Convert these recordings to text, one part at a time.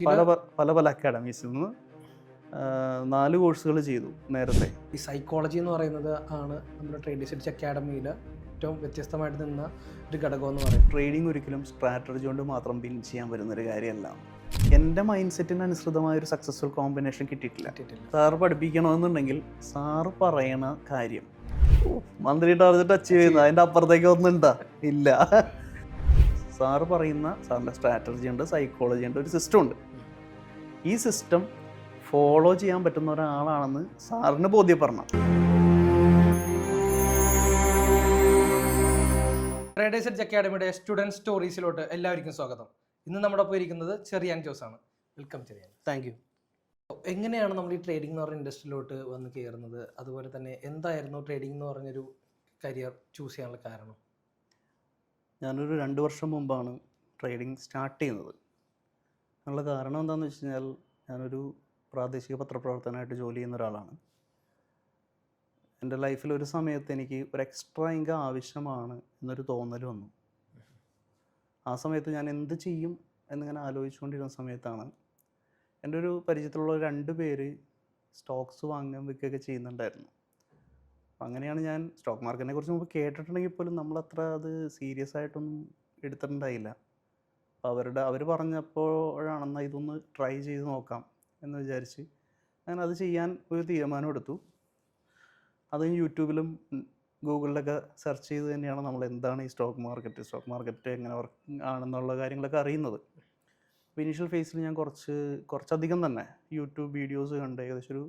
പല പല അക്കാഡമീസിൽ നിന്ന് 4 കോഴ്സുകൾ ചെയ്തു നേരത്തെ. ഈ സൈക്കോളജി എന്ന് പറയുന്നത് ആണ് നമ്മുടെ ട്രേഡ് റിസർച്ച് അക്കാഡമിയിൽ ഏറ്റവും വ്യത്യസ്തമായിട്ട് നിന്ന ഒരു ഘടകം എന്ന് പറയും. ട്രേഡിംഗ് ഒരിക്കലും സ്ട്രാറ്റജി കൊണ്ട് മാത്രം ബിൻ ചെയ്യാൻ പറ്റുന്നൊരു കാര്യമല്ല. എൻ്റെ മൈൻഡ് സെറ്റിന് അനുസൃതമായ ഒരു സക്സസ്ഫുൾ കോമ്പിനേഷൻ കിട്ടിയിട്ടില്ല. സാറ് പഠിപ്പിക്കണമെന്നുണ്ടെങ്കിൽ സാറ് പറയണ കാര്യം മന്ത്രി ടാർജറ്റ് അച്ചീവ് ചെയ്യുന്ന അതിൻ്റെ അപ്പുറത്തേക്ക് ഒന്നുണ്ടാ ഇല്ല. സാറ് പറയുന്ന സാറിൻ്റെ സ്ട്രാറ്റജി ഉണ്ട്, സൈക്കോളജി ഉണ്ട്, ഒരു സിസ്റ്റം ഉണ്ട്. ഈ സിസ്റ്റം ഫോളോ ചെയ്യാൻ പറ്റുന്ന ഒരാളാണെന്ന് സാറിന് ബോധ്യപ്പെടണം. ട്രേഡ് റിസർച്ച് അക്കാഡമിയുടെ സ്റ്റുഡൻറ് സ്റ്റോറീസിലോട്ട് എല്ലാവർക്കും സ്വാഗതം. ഇന്ന് നമ്മുടെ ഒപ്പം ഇരിക്കുന്നത് ചെറിയാൻ ജോസ് ആണ്. വെൽക്കം ചെറിയാൻ. Thank you. എങ്ങനെയാണ് നമ്മൾ ഈ ട്രേഡിംഗ് എന്ന് പറഞ്ഞ ഇൻഡസ്ട്രിയിലോട്ട് വന്ന് കയറുന്നത്? അതുപോലെ തന്നെ എന്തായിരുന്നു ട്രേഡിംഗ് എന്ന് പറഞ്ഞൊരു കരിയർ ചൂസ് ചെയ്യാനുള്ള കാരണം? ഞാനൊരു 2 വർഷം മുമ്പാണ് ട്രേഡിംഗ് സ്റ്റാർട്ട് ചെയ്യുന്നത്. അതിനുള്ള കാരണം എന്താണെന്ന് വെച്ച് കഴിഞ്ഞാൽ, ഞാനൊരു പ്രാദേശിക പത്രപ്രവർത്തനമായിട്ട് ജോലി ചെയ്യുന്ന ഒരാളാണ്. എൻ്റെ ലൈഫിൽ ഒരു സമയത്ത് എനിക്ക് ഒരു എക്സ്ട്രാ ഇൻകം ആവശ്യമാണ് എന്നൊരു തോന്നൽ വന്നു. ആ സമയത്ത് ഞാൻ എന്ത് ചെയ്യും എന്നിങ്ങനെ ആലോചിച്ചുകൊണ്ടിരുന്ന സമയത്താണ് എൻ്റെ ഒരു പരിചയത്തിലുള്ള 2 പേര് സ്റ്റോക്സ് വാങ്ങാൻ വിൽക്കുകയൊക്കെ ചെയ്യുന്നുണ്ടായിരുന്നു. അപ്പം അങ്ങനെയാണ് ഞാൻ സ്റ്റോക്ക് മാർക്കറ്റിനെ കുറിച്ച് മുമ്പ് കേട്ടിട്ടുണ്ടെങ്കിൽ പോലും നമ്മളത്ര അത് സീരിയസ് ആയിട്ടൊന്നും എടുത്തിട്ടുണ്ടായില്ല. അപ്പോൾ അവർ പറഞ്ഞപ്പോഴാണെന്നാൽ ഇതൊന്ന് ട്രൈ ചെയ്ത് നോക്കാം എന്ന് വിചാരിച്ച് ഞാൻ അത് ചെയ്യാൻ ഒരു തീരുമാനം എടുത്തു. അത് യൂട്യൂബിലും ഗൂഗിളിലൊക്കെ സെർച്ച് ചെയ്ത് തന്നെയാണ് നമ്മൾ എന്താണ് ഈ സ്റ്റോക്ക് മാർക്കറ്റ് എങ്ങനെ വർക്ക് ആണെന്നുള്ള കാര്യങ്ങളൊക്കെ അറിയുന്നത്. അപ്പോൾ ഇനീഷ്യൽ ഫേസിൽ ഞാൻ കുറച്ചധികം തന്നെ യൂട്യൂബ് വീഡിയോസ് കണ്ട് ഏകദേശം ഒരു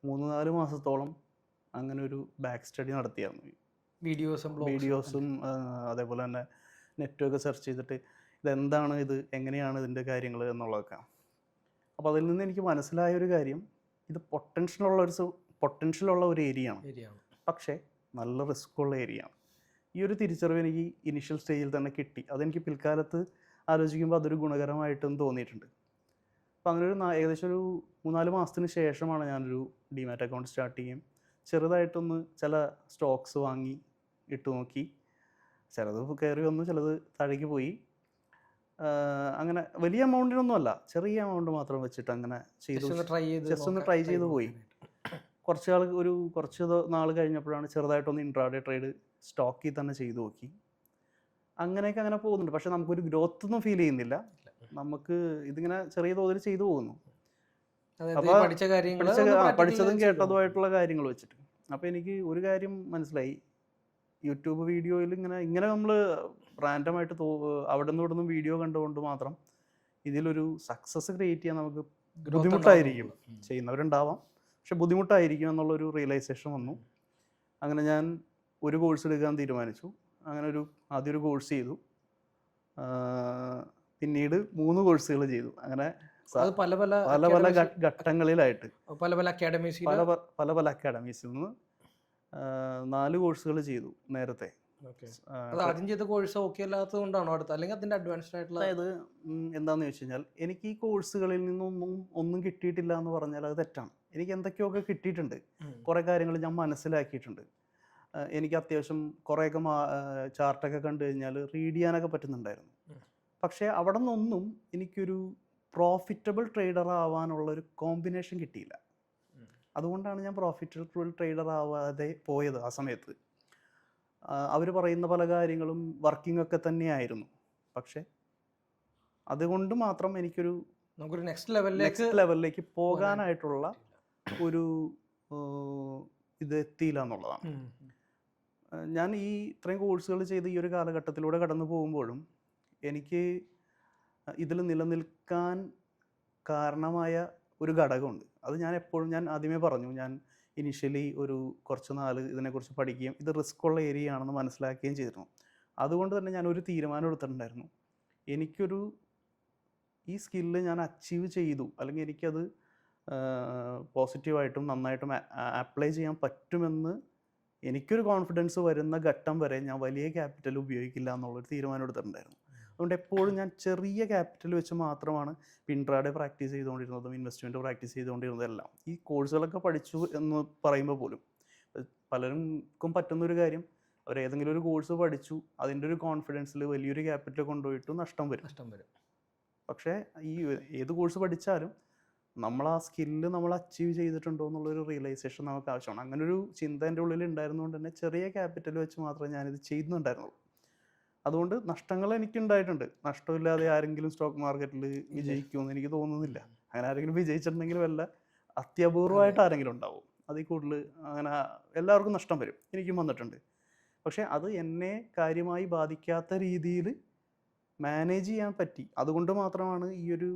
3-4 മാസത്തോളം അങ്ങനെ ഒരു ബാക്ക് സ്റ്റഡി നടത്തിയായിരുന്നു. വീഡിയോസും അതേപോലെ തന്നെ നെറ്റൊക്കെ സെർച്ച് ചെയ്തിട്ട് ഇതെന്താണ്, ഇത് എങ്ങനെയാണ് ഇതിൻ്റെ കാര്യങ്ങൾ എന്നുള്ളതൊക്കെ. അപ്പോൾ അതിൽ നിന്ന് എനിക്ക് മനസ്സിലായ ഒരു കാര്യം, ഇത് പൊട്ടൻഷ്യലുള്ള ഒരു ഏരിയയാണ്, പക്ഷേ നല്ല റിസ്ക് ഉള്ള ഏരിയയാണ്. ഈ ഒരു തിരിച്ചറിവ് എനിക്ക് ഇനിഷ്യൽ സ്റ്റേജിൽ തന്നെ കിട്ടി. അതെനിക്ക് പിൽക്കാലത്ത് ആലോചിക്കുമ്പോൾ അതൊരു ഗുണകരമായിട്ടും തോന്നിയിട്ടുണ്ട്. അപ്പോൾ അങ്ങനെ ഏകദേശം ഒരു 3-4 മാസത്തിന് ശേഷമാണ് ഞാനൊരു ഡിമാറ്റ് അക്കൗണ്ട് സ്റ്റാർട്ട് ചെയ്യും. ചെറുതായിട്ടൊന്ന് ചില സ്റ്റോക്സ് വാങ്ങി ഇട്ട് നോക്കി. ചിലത് കയറി വന്നു, ചിലത് താഴേക്ക് പോയി. അങ്ങനെ വലിയ എമൗണ്ടിനൊന്നുമല്ല, ചെറിയ എമൗണ്ട് മാത്രം വെച്ചിട്ട് അങ്ങനെ ചെയ്തു, ജസ്റ്റ് ഒന്ന് ട്രൈ ചെയ്ത് പോയി. കുറച്ച് നാൾ കഴിഞ്ഞപ്പോഴാണ് ചെറുതായിട്ടൊന്ന് ഇൻട്രാഡേ ട്രേഡ് സ്റ്റോക്കിൽ തന്നെ ചെയ്തു നോക്കി. അങ്ങനെയൊക്കെ അങ്ങനെ പോകുന്നുണ്ട്. പക്ഷെ നമുക്കൊരു ഗ്രോത്ത് ഒന്നും ഫീൽ ചെയ്യുന്നില്ല. നമുക്ക് ഇതിങ്ങനെ ചെറിയ തോതിൽ ചെയ്തു പോകുന്നു. അപ്പോൾ പഠിച്ചതും കേട്ടതുമായിട്ടുള്ള കാര്യങ്ങൾ വെച്ചിട്ട്. അപ്പോൾ എനിക്ക് ഒരു കാര്യം മനസ്സിലായി, യൂട്യൂബ് വീഡിയോയിൽ ഇങ്ങനെ നമ്മൾ റാൻഡമായിട്ട് അവിടെ നിന്നും വീഡിയോ കണ്ടുകൊണ്ട് മാത്രം ഇതിലൊരു സക്സസ് ക്രിയേറ്റ് ചെയ്യാൻ നമുക്ക് ബുദ്ധിമുട്ടായിരിക്കും. ചെയ്യുന്നവരുണ്ടാവാം, പക്ഷെ ബുദ്ധിമുട്ടായിരിക്കും എന്നുള്ളൊരു റിയലൈസേഷൻ വന്നു. അങ്ങനെ ഞാൻ ഒരു കോഴ്സ് എടുക്കാൻ തീരുമാനിച്ചു. അങ്ങനെ ആദ്യം ഒരു കോഴ്സ് ചെയ്തു, പിന്നീട് 3 കോഴ്സുകൾ ചെയ്തു. അങ്ങനെ പല പല ഘട്ടങ്ങളിലായിട്ട് പല പല അക്കാഡമീസിൽ നിന്ന് 4 കോഴ്സുകൾ ചെയ്തു നേരത്തെ. ആദ്യം ചെയ്ത കോഴ്സ് ഓക്കെ അല്ലാത്തത് കൊണ്ടാണോ അടുത്ത, അല്ലെങ്കിൽ അതിന്റെ അഡ്വാൻസ്ഡ് ആയിട്ടുള്ള? അതായത് എന്താണെന്ന് വെച്ച് കഴിഞ്ഞാൽ, എനിക്ക് ഈ കോഴ്സുകളിൽ ഒന്നും കിട്ടിയിട്ടില്ല എന്ന് പറഞ്ഞാൽ അത് തെറ്റാണ്. എനിക്ക് എന്തൊക്കെയൊക്കെ കിട്ടിയിട്ടുണ്ട്, കുറേ കാര്യങ്ങൾ ഞാൻ മനസ്സിലാക്കിയിട്ടുണ്ട്. എനിക്ക് അത്യാവശ്യം കുറേയൊക്കെ ചാർട്ടൊക്കെ കണ്ടു കഴിഞ്ഞാൽ റീഡ് ചെയ്യാനൊക്കെ പറ്റുന്നുണ്ടായിരുന്നു. പക്ഷേ അവിടെ നിന്നൊന്നും എനിക്കൊരു പ്രോഫിറ്റബിൾ ട്രേഡർ ആവാനുള്ളൊരു കോമ്പിനേഷൻ കിട്ടിയില്ല. അതുകൊണ്ടാണ് ഞാൻ പ്രോഫിറ്റബിൾ ട്രേഡർ ആവാതെ പോയത്. ആ സമയത്ത് അവർ പറയുന്ന പല കാര്യങ്ങളും വർക്കിംഗ് ഒക്കെ തന്നെയായിരുന്നു. പക്ഷെ അതുകൊണ്ട് മാത്രം നമുക്കൊരു നെക്സ്റ്റ് ലെവലിലേക്ക് പോകാനായിട്ടുള്ള ഒരു ഇത് എത്തിയില്ല എന്നുള്ളതാണ്. ഞാൻ ഇത്രയും കോഴ്സുകൾ ചെയ്ത് ഈ ഒരു കാലഘട്ടത്തിലൂടെ കടന്നു പോകുമ്പോഴും എനിക്ക് ഇതിൽ നിലനിൽക്കാൻ കാരണമായ ഒരു ഘടകമുണ്ട്. അത് ഞാൻ ആദ്യമേ പറഞ്ഞു. ഞാൻ ഇനിഷ്യലി കുറച്ച് നാൾ ഇതിനെക്കുറിച്ച് പഠിക്കുകയും ഇത് റിസ്ക് ഉള്ള ഏരിയ ആണെന്ന് മനസ്സിലാക്കുകയും ചെയ്തിരുന്നു. അതുകൊണ്ട് തന്നെ ഞാനൊരു തീരുമാനം എടുത്തിട്ടുണ്ടായിരുന്നു. ഈ സ്കില്ല് ഞാൻ അച്ചീവ് ചെയ്തു, അല്ലെങ്കിൽ എനിക്കത് പോസിറ്റീവായിട്ടും നന്നായിട്ടും അപ്ലൈ ചെയ്യാൻ പറ്റുമെന്ന് എനിക്കൊരു കോൺഫിഡൻസ് വരുന്ന ഘട്ടം വരെ ഞാൻ വലിയ ക്യാപിറ്റൽ ഉപയോഗിക്കില്ല എന്നുള്ളൊരു തീരുമാനം എടുത്തിട്ടുണ്ടായിരുന്നു. അതുകൊണ്ട് എപ്പോഴും ഞാൻ ചെറിയ ക്യാപിറ്റൽ വെച്ച് മാത്രമാണ് ഇൻട്രാഡേ പ്രാക്ടീസ് ചെയ്തുകൊണ്ടിരുന്നതും ഇൻവെസ്റ്റ്മെൻറ്റ് പ്രാക്ടീസ് ചെയ്തുകൊണ്ടിരുന്നതെല്ലാം. ഈ കോഴ്സുകളൊക്കെ പഠിച്ചു എന്ന് പറയുമ്പോൾ പോലും പലർക്കും പറ്റുന്നൊരു കാര്യം, അവരേതെങ്കിലും ഒരു കോഴ്സ് പഠിച്ചു, അതിൻ്റെ ഒരു കോൺഫിഡൻസിൽ വലിയൊരു ക്യാപിറ്റൽ കൊണ്ടുപോയിട്ട് നഷ്ടം വരും. പക്ഷേ ഈ ഏത് കോഴ്സ് പഠിച്ചാലും നമ്മൾ ആ സ്കില്ല് നമ്മൾ അച്ചീവ് ചെയ്തിട്ടുണ്ടോ എന്നുള്ളൊരു റിയലൈസേഷൻ നമുക്ക് ആവശ്യമാണ്. അങ്ങനൊരു ചിന്ത എൻ്റെ ഉള്ളിൽ ഉണ്ടായിരുന്നുകൊണ്ട് തന്നെ ചെറിയ ക്യാപിറ്റൽ വെച്ച് മാത്രമേ ഞാനിത് ചെയ്യുന്നുണ്ടായിരുന്നുള്ളൂ. അതുകൊണ്ട് നഷ്ടങ്ങൾ എനിക്കുണ്ടായിട്ടുണ്ട്. നഷ്ടമില്ലാതെ ആരെങ്കിലും സ്റ്റോക്ക് മാർക്കറ്റിൽ വിജയിക്കുമെന്ന് എനിക്ക് തോന്നുന്നില്ല. അങ്ങനെ ആരെങ്കിലും വിജയിച്ചിട്ടുണ്ടെങ്കിൽ വല്ല അത്യപൂർവമായിട്ട് ആരെങ്കിലും ഉണ്ടാവും. അതിൽ കൂടുതൽ അങ്ങനെ എല്ലാവർക്കും നഷ്ടം വരും. എനിക്കും വന്നിട്ടുണ്ട്. പക്ഷേ അത് എന്നെ കാര്യമായി ബാധിക്കാത്ത രീതിയിൽ മാനേജ് ചെയ്യാൻ പറ്റി. അതുകൊണ്ട് മാത്രമാണ് ഈ ഒരു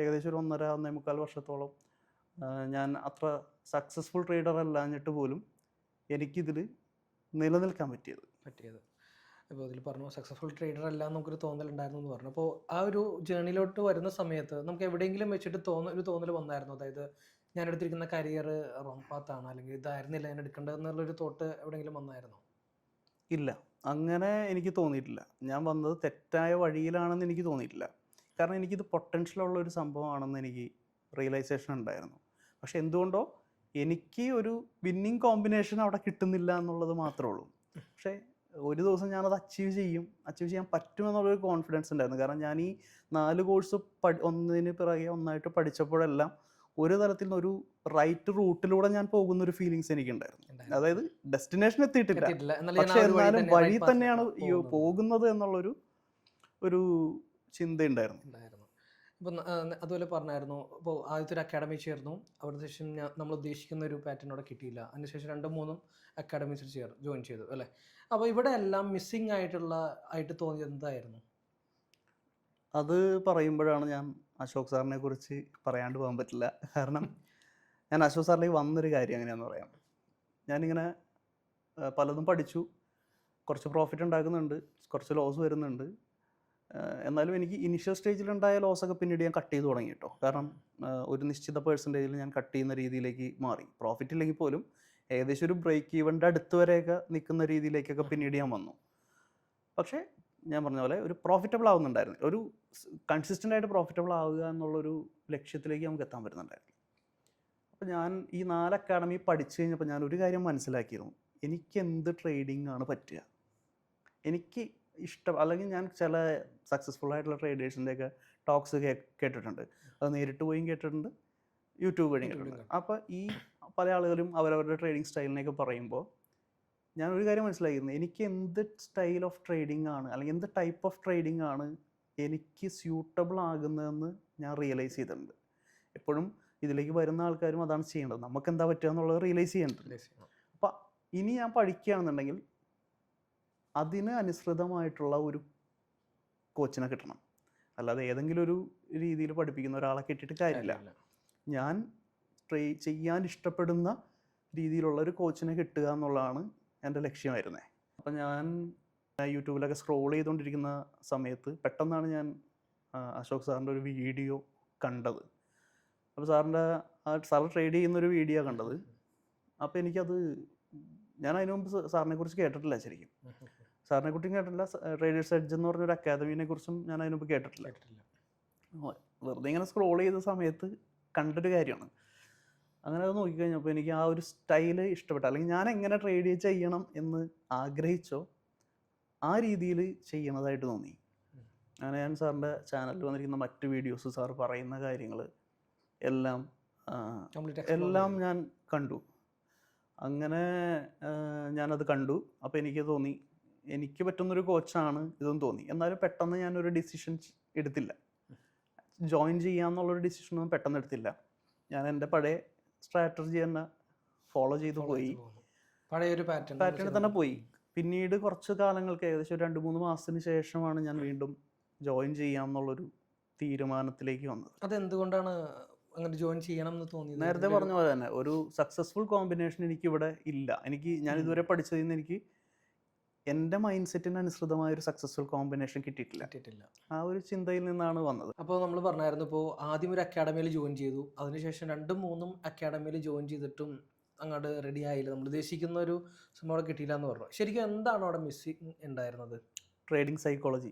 ഏകദേശം ഒരു 1.5-1.25 വർഷത്തോളം ഞാൻ അത്ര സക്സസ്ഫുൾ ട്രേഡർ അല്ലാഞ്ഞിട്ട് പോലും എനിക്കിതിൽ നിലനിൽക്കാൻ പറ്റിയത്. ഇപ്പോൾ ഇതിൽ പറഞ്ഞു സക്സസ്ഫുൾ ട്രേഡർ അല്ല നമുക്കൊരു തോന്നലുണ്ടായിരുന്നു എന്ന് പറഞ്ഞു. അപ്പോൾ ആ ഒരു ജേണിയിലോട്ട് വരുന്ന സമയത്ത് നമുക്ക് എവിടെയെങ്കിലും വെച്ചിട്ട് ഒരു തോന്നൽ വന്നായിരുന്നു, അതായത് ഞാൻ എടുത്തിരിക്കുന്ന കരിയർ റോങ് പാത്താണ്, അല്ലെങ്കിൽ ഇതായിരുന്നില്ല ഞാൻ എടുക്കേണ്ടത് എന്നുള്ളൊരു തോട്ട് എവിടെയെങ്കിലും വന്നായിരുന്നോ? ഇല്ല, അങ്ങനെ എനിക്ക് തോന്നിയിട്ടില്ല. ഞാൻ വന്നത് തെറ്റായ വഴിയിലാണെന്ന് എനിക്ക് തോന്നിയിട്ടില്ല. കാരണം എനിക്കിത് പൊട്ടൻഷ്യലുള്ള ഒരു സംഭവമാണെന്ന് എനിക്ക് റിയലൈസേഷൻ ഉണ്ടായിരുന്നു. പക്ഷെ എന്തുകൊണ്ടോ എനിക്ക് ഒരു വിന്നിങ് കോമ്പിനേഷൻ അവിടെ കിട്ടുന്നില്ല എന്നുള്ളത് മാത്രമേ ഉള്ളൂ. പക്ഷേ ഒരു ദിവസം ഞാനത് അച്ചീവ് ചെയ്യാൻ പറ്റുമെന്നുള്ളൊരു കോൺഫിഡൻസ് ഉണ്ടായിരുന്നു. കാരണം ഞാൻ ഈ 4 കോഴ്സ് ഒന്നിന് പിറകെ ഒന്നായിട്ട് പഠിച്ചപ്പോഴെല്ലാം ഒരു തരത്തിൽ നിന്ന് ഒരു റൈറ്റ് റൂട്ടിലൂടെ ഞാൻ പോകുന്നൊരു ഫീലിങ്സ് എനിക്കുണ്ടായിരുന്നു. അതായത് ഡെസ്റ്റിനേഷൻ എത്തിയിട്ടില്ല, പക്ഷെ എന്നാലും വഴി തന്നെയാണ് ഈ പോകുന്നത് എന്നുള്ളൊരു ചിന്ത ഉണ്ടായിരുന്നു. ഇപ്പം അതുപോലെ പറഞ്ഞായിരുന്നു, ഇപ്പോൾ ആദ്യത്തെ ഒരു അക്കാഡമി ചേർന്നു, അവിടുത്തെ ശേഷം നമ്മൾ ഉദ്ദേശിക്കുന്ന ഒരു പാറ്റേൺ അവിടെ കിട്ടിയില്ല, അതിനുശേഷം 2-3 അക്കാഡമീസിൽ ജോയിൻ ചെയ്തു അല്ലേ? അപ്പോൾ ഇവിടെ എല്ലാം മിസ്സിങ് ആയിട്ട് തോന്നിയത് എന്തായിരുന്നു? അത് പറയുമ്പോഴാണ് ഞാൻ അശോക് സാറിനെ കുറിച്ച് പറയാണ്ട് പോകാൻ പറ്റില്ല. കാരണം ഞാൻ അശോക് സാറിലേക്ക് വന്നൊരു കാര്യം എങ്ങനെയാണെന്ന് പറയാം. ഞാനിങ്ങനെ പലതും പഠിച്ചു, കുറച്ച് പ്രോഫിറ്റ് ഉണ്ടാക്കുന്നുണ്ട്, കുറച്ച് ലോസ് വരുന്നുണ്ട്. എന്നാലും എനിക്ക് ഇനിഷ്യൽ സ്റ്റേജിലുണ്ടായ ലോസൊക്കെ പിന്നീട് ഞാൻ കട്ട് ചെയ്ത് തുടങ്ങി കേട്ടോ. കാരണം ഒരു നിശ്ചിത പെർസെൻറ്റേജിൽ ഞാൻ കട്ട് ചെയ്യുന്ന രീതിയിലേക്ക് മാറി. പ്രോഫിറ്റ് ഇല്ലെങ്കിൽ പോലും ഏകദേശം ഒരു ബ്രേക്ക് ഈവൻ്റെ അടുത്ത് വരെയൊക്കെ നിൽക്കുന്ന രീതിയിലേക്കൊക്കെ പിന്നീട് ഞാൻ വന്നു. പക്ഷേ ഞാൻ പറഞ്ഞ പോലെ ഒരു പ്രോഫിറ്റബിൾ ആവുന്നുണ്ടായിരുന്നു, ഒരു കൺസിസ്റ്റൻ്റ് ആയിട്ട് പ്രോഫിറ്റബിൾ ആവുക എന്നുള്ളൊരു ലക്ഷ്യത്തിലേക്ക് നമുക്ക് എത്താൻ പറ്റുന്നുണ്ടായിരുന്നു. അപ്പോൾ ഞാൻ ഈ 4 അക്കാഡമി പഠിച്ചു കഴിഞ്ഞപ്പോൾ ഞാൻ ഒരു കാര്യം മനസ്സിലാക്കിയിരുന്നു, എനിക്ക് എന്ത് ട്രേഡിംഗ് ആണ് പറ്റുക. എനിക്ക് ഇഷ്ടം, അല്ലെങ്കിൽ ഞാൻ ചില സക്സസ്ഫുൾ ആയിട്ടുള്ള ട്രേഡേഴ്സിൻ്റെയൊക്കെ ടോക്സ് കേട്ടിട്ടുണ്ട്. അത് നേരിട്ട് പോയും കേട്ടിട്ടുണ്ട്, യൂട്യൂബ് വഴിയും കേട്ടിട്ടുണ്ട്. അപ്പോൾ ഈ പല ആളുകളും അവരവരുടെ ട്രേഡിംഗ് സ്റ്റൈലിനെയൊക്കെ പറയുമ്പോൾ ഞാനൊരു കാര്യം മനസ്സിലാക്കിയിരുന്നു, എനിക്ക് എന്ത് സ്റ്റൈൽ ഓഫ് ട്രേഡിംഗ് ആണ്, അല്ലെങ്കിൽ എന്ത് ടൈപ്പ് ഓഫ് ട്രേഡിംഗ് ആണ് എനിക്ക് സ്യൂട്ടബിൾ ആകുന്നതെന്ന് ഞാൻ റിയലൈസ് ചെയ്തിട്ടുണ്ട്. എപ്പോഴും ഇതിലേക്ക് വരുന്ന ആൾക്കാരും അതാണ് ചെയ്യേണ്ടത്, നമുക്ക് എന്താ പറ്റുക എന്നുള്ളത് റിയലൈസ് ചെയ്യേണ്ടത്. അപ്പം ഇനി ഞാൻ പഠിക്കുകയാണെന്നുണ്ടെങ്കിൽ അതിന് അനുസൃതമായിട്ടുള്ള ഒരു കോച്ചിനെ കിട്ടണം, അല്ലാതെ ഏതെങ്കിലും ഒരു രീതിയിൽ പഠിപ്പിക്കുന്ന ഒരാളെ കിട്ടിയിട്ട് കാര്യമില്ല. ഞാൻ ചെയ്യാൻ ഇഷ്ടപ്പെടുന്ന രീതിയിലുള്ള ഒരു കോച്ചിനെ കിട്ടുക എന്നുള്ളതാണ് എൻ്റെ ലക്ഷ്യമായിരുന്നത്. അപ്പം ഞാൻ യൂട്യൂബിലൊക്കെ സ്ക്രോൾ ചെയ്തുകൊണ്ടിരിക്കുന്ന സമയത്ത് പെട്ടെന്നാണ് ഞാൻ അശോക് സാറിൻ്റെ ഒരു വീഡിയോ കണ്ടത്. അപ്പോൾ സാർ ട്രേഡ് ചെയ്യുന്നൊരു വീഡിയോ കണ്ടത്. അപ്പോൾ എനിക്കത്, ഞാൻ അതിനു മുമ്പ് സാറിനെ കുറിച്ച് കേട്ടിട്ടില്ല, ശരിക്കും സാറിനെ കുറിച്ചും കേട്ടിട്ടില്ല, ട്രേഡേഴ്സ് എഡ്ജ് എന്ന് പറഞ്ഞൊരു അക്കാദമിനെ കുറിച്ചും ഞാൻ അതിനു മുമ്പ് കേട്ടിട്ടില്ല. വെറുതെ ഇങ്ങനെ സ്ക്രോൾ ചെയ്ത സമയത്ത് കണ്ടൊരു കാര്യമാണ്. അങ്ങനെ അത് നോക്കിക്കഴിഞ്ഞപ്പോൾ എനിക്ക് ആ ഒരു സ്റ്റൈല് ഇഷ്ടപ്പെട്ടു, അല്ലെങ്കിൽ ഞാൻ എങ്ങനെ ട്രേഡ് ചെയ്യണം എന്ന് ആഗ്രഹിച്ചോ ആ രീതിയിൽ ചെയ്യണതായിട്ട് തോന്നി. അങ്ങനെ ഞാൻ സാറിൻ്റെ ചാനലിൽ വന്നിരിക്കുന്ന മറ്റ് വീഡിയോസ്, സാർ പറയുന്ന കാര്യങ്ങൾ എല്ലാം ഞാൻ കണ്ടു. അങ്ങനെ ഞാനത് കണ്ടു. അപ്പോൾ എനിക്ക് തോന്നി എനിക്ക് പറ്റുന്നൊരു കോച്ചാണ് ഇതെന്ന് തോന്നി. എന്നാലും പെട്ടെന്ന് ഞാനൊരു ഡിസിഷൻ എടുത്തില്ല, ജോയിൻ ചെയ്യാമെന്നുള്ളൊരു ഡിസിഷനൊന്നും പെട്ടെന്ന് എടുത്തില്ല. ഞാൻ എൻ്റെ പഴയ സ്ട്രാറ്റജി തന്നെ ഫോളോ ചെയ്തു പോയി, പഴയൊരു പാറ്റേണിൽ തന്നെ പോയി. പിന്നീട് കുറച്ച് കാലങ്ങൾക്ക്, ഏകദേശം 2-3 മാസത്തിന് ശേഷമാണ് ഞാൻ വീണ്ടും ജോയിൻ ചെയ്യാമെന്നുള്ളൊരു തീരുമാനത്തിലേക്ക് വന്നത്. അതെന്തുകൊണ്ടാണ് അങ്ങനെ ജോയിൻ ചെയ്യണം എന്ന് തോന്നിയത്? നേരത്തെ പറഞ്ഞ പോലെ തന്നെ ഒരു സക്സസ്ഫുൾ കോമ്പിനേഷൻ എനിക്കിവിടെ ഇല്ല. ഞാൻ ഇതുവരെ പഠിച്ചതിൽ നിന്ന് എനിക്ക് എൻ്റെ മൈൻഡ് സെറ്റിന് അനുസൃതമായ ഒരു സക്സസ്ഫുൾ കോമ്പിനേഷൻ കിട്ടിയിട്ടില്ല. ആ ഒരു ചിന്തയിൽ നിന്നാണ് വന്നത്. അപ്പോൾ നമ്മൾ പറഞ്ഞായിരുന്നു, ഇപ്പോൾ ആദ്യം ഒരു അക്കാഡമിയിൽ ജോയിൻ ചെയ്തു, അതിനുശേഷം 2-3 അക്കാഡമിയിൽ ജോയിൻ ചെയ്തിട്ടും അങ്ങോട്ട് റെഡി ആയില്ല, നമ്മൾ ഉദ്ദേശിക്കുന്ന ഒരു സംഭവം കിട്ടിയില്ല എന്ന് പറഞ്ഞു. ശരിക്കും എന്താണ് അവിടെ മിസ്സിങ് ഉണ്ടായിരുന്നത്? Trading psychology.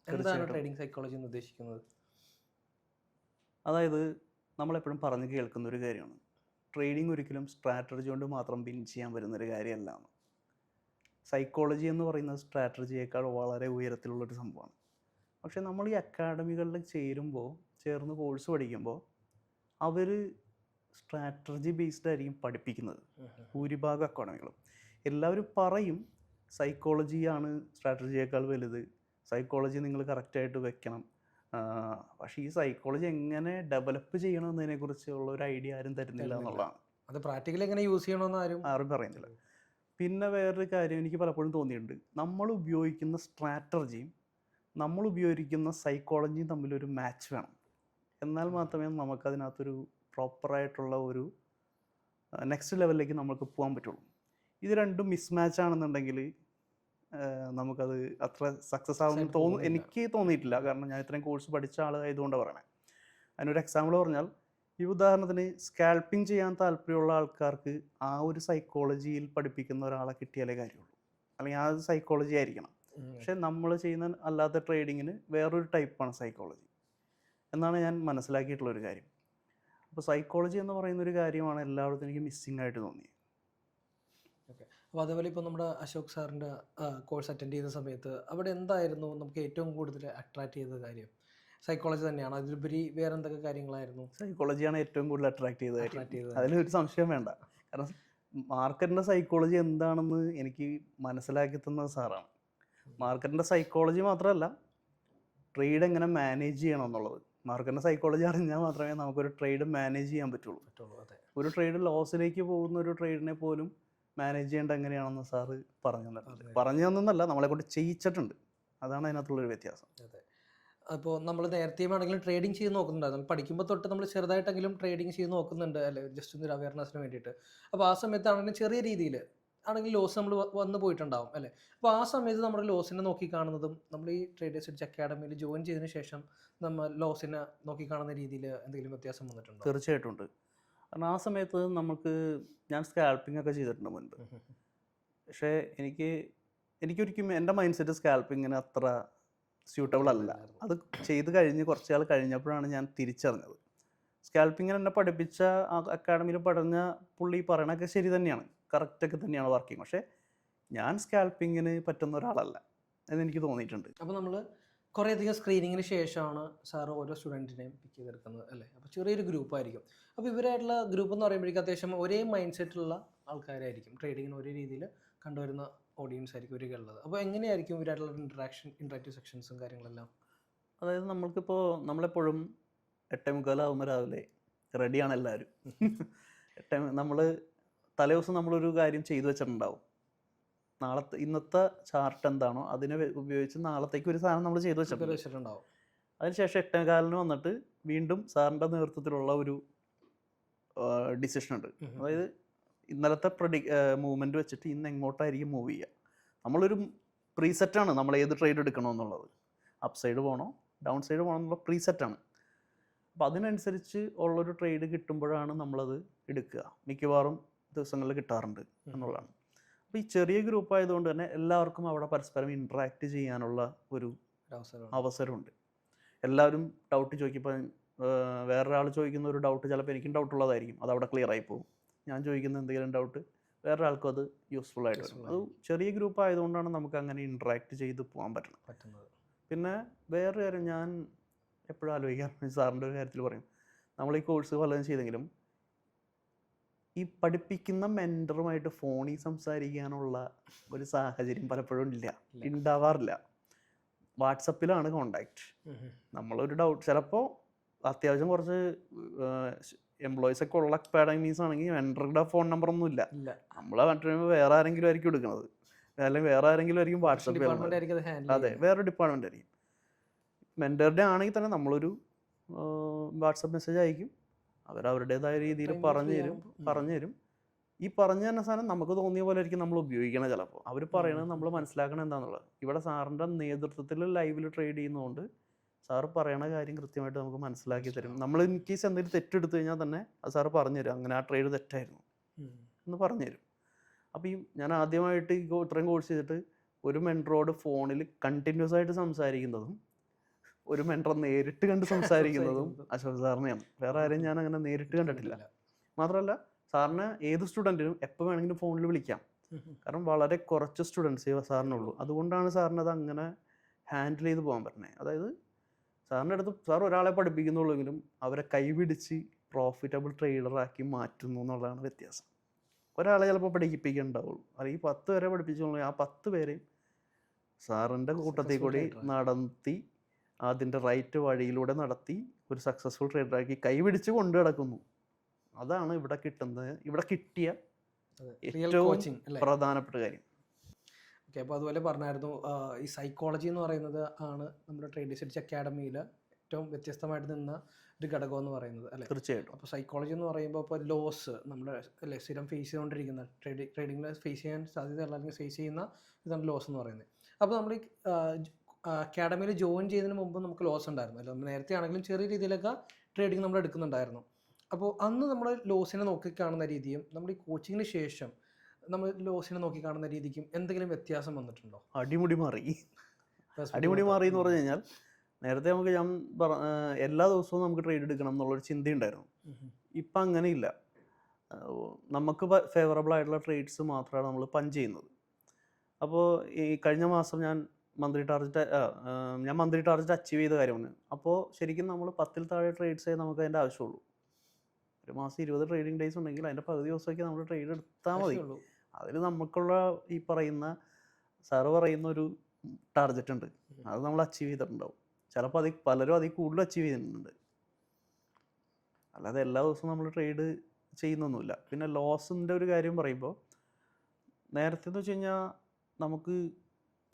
എന്താണ് ട്രേഡിംഗ് സൈക്കോളജി എന്ന് ഉദ്ദേശിക്കുന്നത്? അതായത് നമ്മളെപ്പോഴും പറഞ്ഞു കേൾക്കുന്ന ഒരു കാര്യമാണ്, ട്രേഡിംഗ് ഒരിക്കലും സ്ട്രാറ്റജി കൊണ്ട് മാത്രം വിൻ ചെയ്യാൻ വരുന്നൊരു കാര്യമല്ല. സൈക്കോളജി എന്ന് പറയുന്നത് സ്ട്രാറ്റജിയേക്കാൾ വളരെ ഉയരത്തിലുള്ളൊരു സംഭവമാണ്. പക്ഷേ നമ്മൾ ഈ അക്കാഡമികളിൽ ചേർന്ന് കോഴ്സ് പഠിക്കുമ്പോൾ അവർ സ്ട്രാറ്റജി ബേസ്ഡ് ആയിരിക്കും പഠിപ്പിക്കുന്നത്. ഭൂരിഭാഗം അക്കാഡമികളും എല്ലാവരും പറയും സൈക്കോളജിയാണ് സ്ട്രാറ്റജിയേക്കാൾ വലുത്, സൈക്കോളജി നിങ്ങൾ കറക്റ്റായിട്ട് വെക്കണം. പക്ഷേ ഈ സൈക്കോളജി എങ്ങനെ ഡെവലപ്പ് ചെയ്യണമെന്നതിനെക്കുറിച്ചുള്ള ഒരു ഐഡിയ ആരും തരുന്നില്ല എന്നുള്ളതാണ്. അത് പ്രാക്ടിക്കലി എങ്ങനെ യൂസ് ചെയ്യണമെന്ന് ആരും പറയുന്നില്ല. പിന്നെ വേറൊരു കാര്യം എനിക്ക് പലപ്പോഴും തോന്നിയിട്ടുണ്ട്, നമ്മൾ ഉപയോഗിക്കുന്ന സ്ട്രാറ്റജിയും നമ്മൾ ഉപയോഗിക്കുന്ന സൈക്കോളജിയും തമ്മിലൊരു മാച്ച് വേണം. എന്നാൽ മാത്രമേ നമുക്കതിനകത്തൊരു പ്രോപ്പറായിട്ടുള്ള ഒരു നെക്സ്റ്റ് ലെവലിലേക്ക് നമുക്ക് പോകാൻ പറ്റുള്ളൂ. ഇത് രണ്ടും മിസ്മാച്ച് ആണെന്നുണ്ടെങ്കിൽ നമുക്കത് അത്ര സക്സസ് ആവുമെന്ന് എനിക്ക് തോന്നിയിട്ടില്ല. കാരണം ഞാൻ ഇത്രയും കോഴ്സ് പഠിച്ച ആളായതുകൊണ്ടാണ് പറയണേ. അതിനൊരു എക്സാമ്പിൾ പറഞ്ഞാൽ, ഈ ഉദാഹരണത്തിന് സ്കാൽപ്പിംഗ് ചെയ്യാൻ താല്പര്യമുള്ള ആൾക്കാർക്ക് ആ ഒരു സൈക്കോളജിയിൽ പഠിപ്പിക്കുന്ന ഒരാളെ കിട്ടിയാലേ കാര്യമുള്ളൂ, അല്ലെങ്കിൽ ആ ഒരു സൈക്കോളജി ആയിരിക്കണം. പക്ഷെ നമ്മൾ ചെയ്യുന്ന അല്ലാത്ത ട്രേഡിങ്ങിന് വേറൊരു ടൈപ്പാണ് സൈക്കോളജി എന്നാണ് ഞാൻ മനസ്സിലാക്കിയിട്ടുള്ളൊരു കാര്യം. അപ്പോൾ സൈക്കോളജി എന്ന് പറയുന്നൊരു കാര്യമാണ് എല്ലായിടത്തും എനിക്ക് മിസ്സിംഗ് ആയിട്ട് തോന്നിയത്. ഓക്കെ. അപ്പോൾ അതേപോലെ ഇപ്പോൾ നമ്മുടെ അശോക് സാറിൻ്റെ കോഴ്സ് അറ്റൻഡ് ചെയ്ത സമയത്ത് അവിടെ എന്തായിരുന്നു നമുക്ക് ഏറ്റവും കൂടുതൽ അട്രാക്ട് ചെയ്ത കാര്യം? സൈക്കോളജി തന്നെയാണ്, അതിലുപരി വേറെ എന്തൊക്കെ കാര്യങ്ങളായിരുന്നു? സൈക്കോളജിയാണ് ഏറ്റവും കൂടുതൽ അട്രാക്ട് ചെയ്ത കാര്യം, അതിലൊരു സംശയം വേണ്ട. കാരണം മാർക്കറ്റിൻ്റെ സൈക്കോളജി എന്താണെന്ന് എനിക്ക് മനസ്സിലാക്കി തന്നത് സാറാണ്. മാർക്കറ്റിൻ്റെ സൈക്കോളജി മാത്രമല്ല, ട്രേഡ് എങ്ങനെ മാനേജ് ചെയ്യണം എന്നുള്ളത്. മാർക്കറ്റിൻ്റെ സൈക്കോളജി അറിഞ്ഞാൽ മാത്രമേ നമുക്കൊരു ട്രേഡ് മാനേജ് ചെയ്യാൻ പറ്റുള്ളൂ. ഒരു ട്രേഡ് ലോസിലേക്ക് പോകുന്ന ഒരു ട്രേഡിനെ പോലും മാനേജ് ചെയ്യേണ്ട എങ്ങനെയാണെന്ന് സാറ് പറഞ്ഞു തന്നല്ല, നമ്മളെ കൊണ്ട് ചെയ്യിച്ചിട്ടുണ്ട്. അതാണ് അതിനകത്തുള്ളൊരു വ്യത്യാസം. അതെ. അപ്പോൾ നമ്മൾ നേരത്തെ ആണെങ്കിലും ട്രേഡിങ് ചെയ്ത് നോക്കുന്നുണ്ടായിരുന്നു. പഠിക്കുമ്പോൾ തൊട്ട് നമ്മൾ ചെറുതായിട്ടെങ്കിലും ട്രേഡിങ് ചെയ്ത് നോക്കുന്നുണ്ട് അല്ലേ, ജസ്റ്റ് ഒരു അവയർനെസ്സിന് വേണ്ടിയിട്ട്. അപ്പോൾ ആ സമയത്താണെങ്കിലും ചെറിയ രീതിയിൽ ആണെങ്കിൽ ലോസ് നമ്മൾ വന്നു പോയിട്ടുണ്ടാവും അല്ലേ. അപ്പോൾ ആ സമയത്ത് നമ്മുടെ ലോസിനെ നോക്കി കാണുന്നതും നമ്മൾ ഈ ട്രേഡേഴ്സ് എഡ്ജ് അക്കാഡമിയിൽ ജോയിൻ ചെയ്തതിന് ശേഷം നമ്മൾ ലോസിനെ നോക്കി കാണുന്ന രീതിയിൽ എന്തെങ്കിലും വ്യത്യാസം വന്നിട്ടുണ്ടോ? തീർച്ചയായിട്ടും ഉണ്ട്. കാരണം ആ സമയത്ത് ഞാൻ സ്കാൽപ്പിംഗ് ഒക്കെ ചെയ്തിട്ടുണ്ട് മുൻപ്. പക്ഷേ എനിക്കൊരിക്കലും എൻ്റെ മൈൻഡ് സെറ്റ് സ്കാൽപ്പിങ്ങിന് അത്ര സ്യൂട്ടബിൾ അല്ല. അത് ചെയ്ത് കഴിഞ്ഞ് കുറച്ച് നാൾ കഴിഞ്ഞപ്പോഴാണ് ഞാൻ തിരിച്ചറിഞ്ഞത്. സ്കാൽപ്പിങ്ങിന് എന്നെ പഠിപ്പിച്ച ആ അക്കാഡമിയിൽ പഠിച്ച പുള്ളി പറയണതൊക്കെ ശരി തന്നെയാണ്, കറക്റ്റൊക്കെ തന്നെയാണ് വർക്കിംഗ്. പക്ഷേ ഞാൻ സ്കാൽപ്പിങ്ങിന് പറ്റുന്ന ഒരാളല്ല എന്നെനിക്ക് തോന്നിയിട്ടുണ്ട്. അപ്പോൾ നമ്മൾ കുറേയധികം സ്ക്രീനിങ്ങിന് ശേഷമാണ് സാർ ഓരോ സ്റ്റുഡൻറ്റിനെയും പിക്ക് ചെയ്തെടുക്കുന്നത് അല്ലേ. അപ്പോൾ ചെറിയൊരു ഗ്രൂപ്പായിരിക്കും. അപ്പോൾ ഇവരായിട്ടുള്ള ഗ്രൂപ്പ് എന്ന് പറയുമ്പോഴേക്കും അത്യാവശ്യം ഒരേ മൈൻഡ് സെറ്റുള്ള ആൾക്കാരായിരിക്കും, ട്രേഡിങ്ങിന് ഒരേ രീതിയിൽ കണ്ടുവരുന്ന ഓഡിയൻസ് ആയിരിക്കും ഇവരൊക്കെ ഉള്ളത്. അപ്പോൾ എങ്ങനെയായിരിക്കും ഇവരായിട്ടുള്ള ഇൻട്രാക്റ്റീവ് സെക്ഷൻസും കാര്യങ്ങളെല്ലാം? അതായത് നമ്മളെപ്പോഴും 8:45 രാവിലെ റെഡിയാണ് എല്ലാവരും. നമ്മൾ തലേ ദിവസം നമ്മളൊരു കാര്യം ചെയ്തു വെച്ചിട്ടുണ്ടാവും. ഇന്നത്തെ ചാർട്ട് എന്താണോ അതിനെ ഉപയോഗിച്ച് നാളത്തേക്ക് ഒരു സാധനം നമ്മൾ ചെയ്തു വെച്ചിട്ടുണ്ടാവും. അതിനുശേഷം 8:15 വന്നിട്ട് വീണ്ടും സാറിൻ്റെ നേതൃത്വത്തിലുള്ള ഒരു ഡിസിഷൻ ഉണ്ട്. അതായത് ഇന്നലത്തെ മൂവ്മെൻറ്റ് വെച്ചിട്ട് ഇന്ന് എങ്ങോട്ടായിരിക്കും മൂവ് ചെയ്യുക. നമ്മളൊരു പ്രീസെറ്റാണ് നമ്മൾ ഏത് ട്രേഡ് എടുക്കണമെന്നുള്ളത്. അപ്പ് സൈഡ് പോകണോ ഡൗൺ സൈഡ് പോകണോ എന്നുള്ള പ്രീസെറ്റാണ്. അപ്പോൾ അതിനനുസരിച്ച് ഉള്ളൊരു ട്രേഡ് കിട്ടുമ്പോഴാണ് നമ്മളത് എടുക്കുക. മിക്കവാറും ദിവസങ്ങളിൽ കിട്ടാറുണ്ട് എന്നുള്ളതാണ്. അപ്പോൾ ഈ ചെറിയ ഗ്രൂപ്പ് ആയതുകൊണ്ട് തന്നെ എല്ലാവർക്കും അവിടെ പരസ്പരം ഇൻട്രാക്ട് ചെയ്യാനുള്ള ഒരു അവസരമുണ്ട്. എല്ലാവരും ഡൗട്ട് ചോദിക്കുമ്പോൾ വേറൊരാൾ ചോദിക്കുന്ന ഒരു ഡൗട്ട് ചിലപ്പോൾ എനിക്കും ഡൗട്ടുള്ളതായിരിക്കും, അതവിടെ ക്ലിയർ ആയി പോകും. ഞാൻ ചോദിക്കുന്ന എന്തെങ്കിലും ഡൗട്ട് വേറൊരാൾക്കും അത് യൂസ്ഫുൾ ആയിട്ട് വരും. അത് ചെറിയ ഗ്രൂപ്പ് ആയതുകൊണ്ടാണ് നമുക്ക് അങ്ങനെ ഇൻട്രാക്ട് ചെയ്ത് പോകാൻ പറ്റുന്നത്. പിന്നെ വേറൊരു കാര്യം ഞാൻ എപ്പോഴും ആലോചിക്കാറുണ്ട്, സാറിൻ്റെ ഒരു കാര്യത്തിൽ പറയും, നമ്മൾ ഈ കോഴ്സ് പലതും ചെയ്തെങ്കിലും ഈ പഠിപ്പിക്കുന്ന മെൻറ്ററുമായിട്ട് ഫോണിൽ സംസാരിക്കാനുള്ള ഒരു സാഹചര്യം പലപ്പോഴും ഉണ്ടാവാറില്ല. വാട്സപ്പിലാണ് കോണ്ടാക്ട്. നമ്മളൊരു ഡൗട്ട് ചിലപ്പോൾ അത്യാവശ്യം കുറച്ച് എംപ്ലോയീസ് ഒക്കെ ഉള്ള അക്കാഡമീസ് ആണെങ്കിൽ മെൻറ്ററുടെ ഫോൺ നമ്പറൊന്നും ഇല്ല. നമ്മളെ കണ്ടിട്ട് വേറെ ആരെങ്കിലും ആയിരിക്കും എടുക്കുന്നത്, അല്ലെങ്കിൽ വേറെ ആരെങ്കിലും ആയിരിക്കും വാട്സപ്പിൽ. അതെ, വേറൊരു ഡിപ്പാർട്ട്മെൻ്റ് ആയിരിക്കും. മെൻറ്ററുടെ ആണെങ്കിൽ തന്നെ നമ്മളൊരു വാട്സപ്പ് മെസ്സേജ് അയക്കും, അവരവരുടേതായ രീതിയിൽ പറഞ്ഞു തരും. ഈ പറഞ്ഞു തരുന്ന സാധനം നമുക്ക് തോന്നിയ പോലെ ആയിരിക്കും നമ്മൾ ഉപയോഗിക്കണം. ചിലപ്പോൾ അവർ പറയണത് നമ്മൾ മനസ്സിലാക്കണം എന്താണെന്നുള്ളത്. ഇവിടെ സാറിൻ്റെ നേതൃത്വത്തിൽ ലൈവിൽ ട്രേഡ് ചെയ്യുന്നതുകൊണ്ട് സാറ് പറയണ കാര്യം കൃത്യമായിട്ട് നമുക്ക് മനസ്സിലാക്കി തരും. നമ്മൾ ഇൻ കേസ് എന്തെങ്കിലും തെറ്റെടുത്തു കഴിഞ്ഞാൽ തന്നെ അത് സാറ് പറഞ്ഞു തരും, അങ്ങനെ ആ ട്രേഡ് തെറ്റായിരുന്നു എന്ന് പറഞ്ഞു തരും. അപ്പോൾ ഞാൻ ആദ്യമായിട്ട് ഇത്രയും കോഴ്സ് ചെയ്തിട്ട് ഒരു മെൻറ്ററോട് ഫോണിൽ കണ്ടിന്യൂസ് ആയിട്ട് സംസാരിക്കുന്നതും ഒരു മെൻറ്റർ നേരിട്ട് കണ്ട് സംസാരിക്കുന്നതും അശോക് സാറിനെയാണ്. വേറെ ആരെയും ഞാൻ അങ്ങനെ നേരിട്ട് കണ്ടിട്ടില്ല. മാത്രമല്ല സാറിന് ഏത് സ്റ്റുഡൻറ്റിനും എപ്പോൾ വേണമെങ്കിലും ഫോണിൽ വിളിക്കാം. കാരണം വളരെ കുറച്ച് സ്റ്റുഡൻസേ സാറിനുള്ളൂ. അതുകൊണ്ടാണ് സാറിനത് അങ്ങനെ ഹാൻഡിൽ ചെയ്ത് പോകാൻ പറ്റണേ. അതായത് സാറിൻ്റെ അടുത്ത് സാർ ഒരാളെ പഠിപ്പിക്കുന്നുള്ളെങ്കിലും അവരെ കൈപിടിച്ച് പ്രോഫിറ്റബിൾ ട്രേഡറാക്കി മാറ്റുന്നു എന്നുള്ളതാണ് വ്യത്യാസം. ഒരാളെ ചിലപ്പോൾ പഠിപ്പിക്കുന്നുണ്ടാവുള്ളൂ, അല്ലെങ്കിൽ 10 പേരെ പഠിപ്പിച്ചുള്ളൂ, ആ 10 പേരെയും സാറിൻ്റെ കൂട്ടത്തിൽ കൂടി നടത്തി അതിൻ്റെ റൈറ്റ് വഴിയിലൂടെ നടത്തി ഒരു സക്സസ്ഫുൾ ട്രേഡറാക്കി കൈപിടിച്ച് കൊണ്ടു കിടക്കുന്നു. അതാണ് ഇവിടെ കിട്ടുന്നത്, ഇവിടെ കിട്ടിയ ഏറ്റവും പ്രധാനപ്പെട്ട കാര്യം. ഓക്കെ, അപ്പോൾ അതുപോലെ പറഞ്ഞായിരുന്നു ഈ സൈക്കോളജി എന്ന് പറയുന്നത് ആണ് നമ്മുടെ ട്രേഡ് റിസർച്ച് അക്കാഡമിയിൽ ഏറ്റവും വ്യത്യസ്തമായിട്ട് നിന്ന ഒരു ഘടകം എന്ന് പറയുന്നത് അല്ലേ? തീർച്ചയായിട്ടും. അപ്പോൾ സൈക്കോളജി എന്ന് പറയുമ്പോൾ ഇപ്പോൾ ലോസ് നമ്മുടെ അല്ലേ സ്ഥിരം ഫേസ് ചെയ്തുകൊണ്ടിരിക്കുന്ന ട്രേഡിങ്ങിൽ ഫേസ് ചെയ്യാൻ സാധ്യതയുള്ള അല്ലെങ്കിൽ ഫേസ് ചെയ്യുന്ന ഇതാണ് ലോസ് എന്ന് പറയുന്നത്. അപ്പോൾ നമ്മൾ ഈ അക്കാഡമിയിൽ ജോയിൻ ചെയ്തതിന് മുമ്പ് നമുക്ക് ലോസ് ഉണ്ടായിരുന്നു അല്ലേ? നമ്മൾ നേരത്തെ ആണെങ്കിലും ചെറിയ രീതിയിലൊക്കെ ട്രേഡിങ് നമ്മൾ എടുക്കുന്നുണ്ടായിരുന്നു. അപ്പോൾ അന്ന് നമ്മൾ ലോസിനെ നോക്കിക്കാണുന്ന രീതിയും നമ്മൾ ഈ കോച്ചിങ്ങിന് ശേഷം നമ്മൾ ലോസിനെ നോക്കിക്കാണുന്ന രീതിക്കും എന്തെങ്കിലും വ്യത്യാസം വന്നിട്ടുണ്ടോ? അടിമുടി മാറി. അടിമുടി മാറി എന്ന് പറഞ്ഞു കഴിഞ്ഞാൽ നേരത്തെ നമുക്ക് ഞാൻ എല്ലാ ദിവസവും നമുക്ക് ട്രേഡ് എടുക്കണം എന്നുള്ളൊരു ചിന്തയുണ്ടായിരുന്നു. ഇപ്പം അങ്ങനെയില്ല. നമുക്ക് ഫേവറബിൾ ആയിട്ടുള്ള ട്രേഡ്സ് മാത്രമാണ് നമ്മൾ പഞ്ച് ചെയ്യുന്നത്. അപ്പോൾ ഈ കഴിഞ്ഞ മാസം ഞാൻ മന്ത്ലി ടാർഗറ്റ് അച്ചീവ് ചെയ്ത കാര്യമാണ്. അപ്പോൾ ശരിക്കും നമ്മൾ 10-ൽ താഴെ ട്രേഡ്സേ നമുക്ക് അതിൻ്റെ ആവശ്യമുള്ളൂ. ഒരു മാസം 20 ട്രേഡിംഗ് ഡേയ്സ് ഉണ്ടെങ്കിൽ അതിൻ്റെ പകുതി ദിവസമൊക്കെ നമ്മൾ ട്രേഡ് എടുത്താൽ മതി. അതിൽ നമുക്കുള്ള ഈ പറയുന്ന സാറ് പറയുന്ന ഒരു ടാർഗറ്റ് ഉണ്ട്, അത് നമ്മൾ അച്ചീവ് ചെയ്തിട്ടുണ്ടാവും. ചിലപ്പോൾ പലരും അതിൽ കൂടുതൽ അച്ചീവ് ചെയ്യുന്നുണ്ട്. അല്ലാതെ എല്ലാ ദിവസവും നമ്മൾ ട്രേഡ് ചെയ്യുന്നൊന്നുമില്ല. പിന്നെ ലോസിൻ്റെ ഒരു കാര്യം പറയുമ്പോൾ നേരത്തെ എന്ന് വെച്ച് കഴിഞ്ഞാൽ നമുക്ക്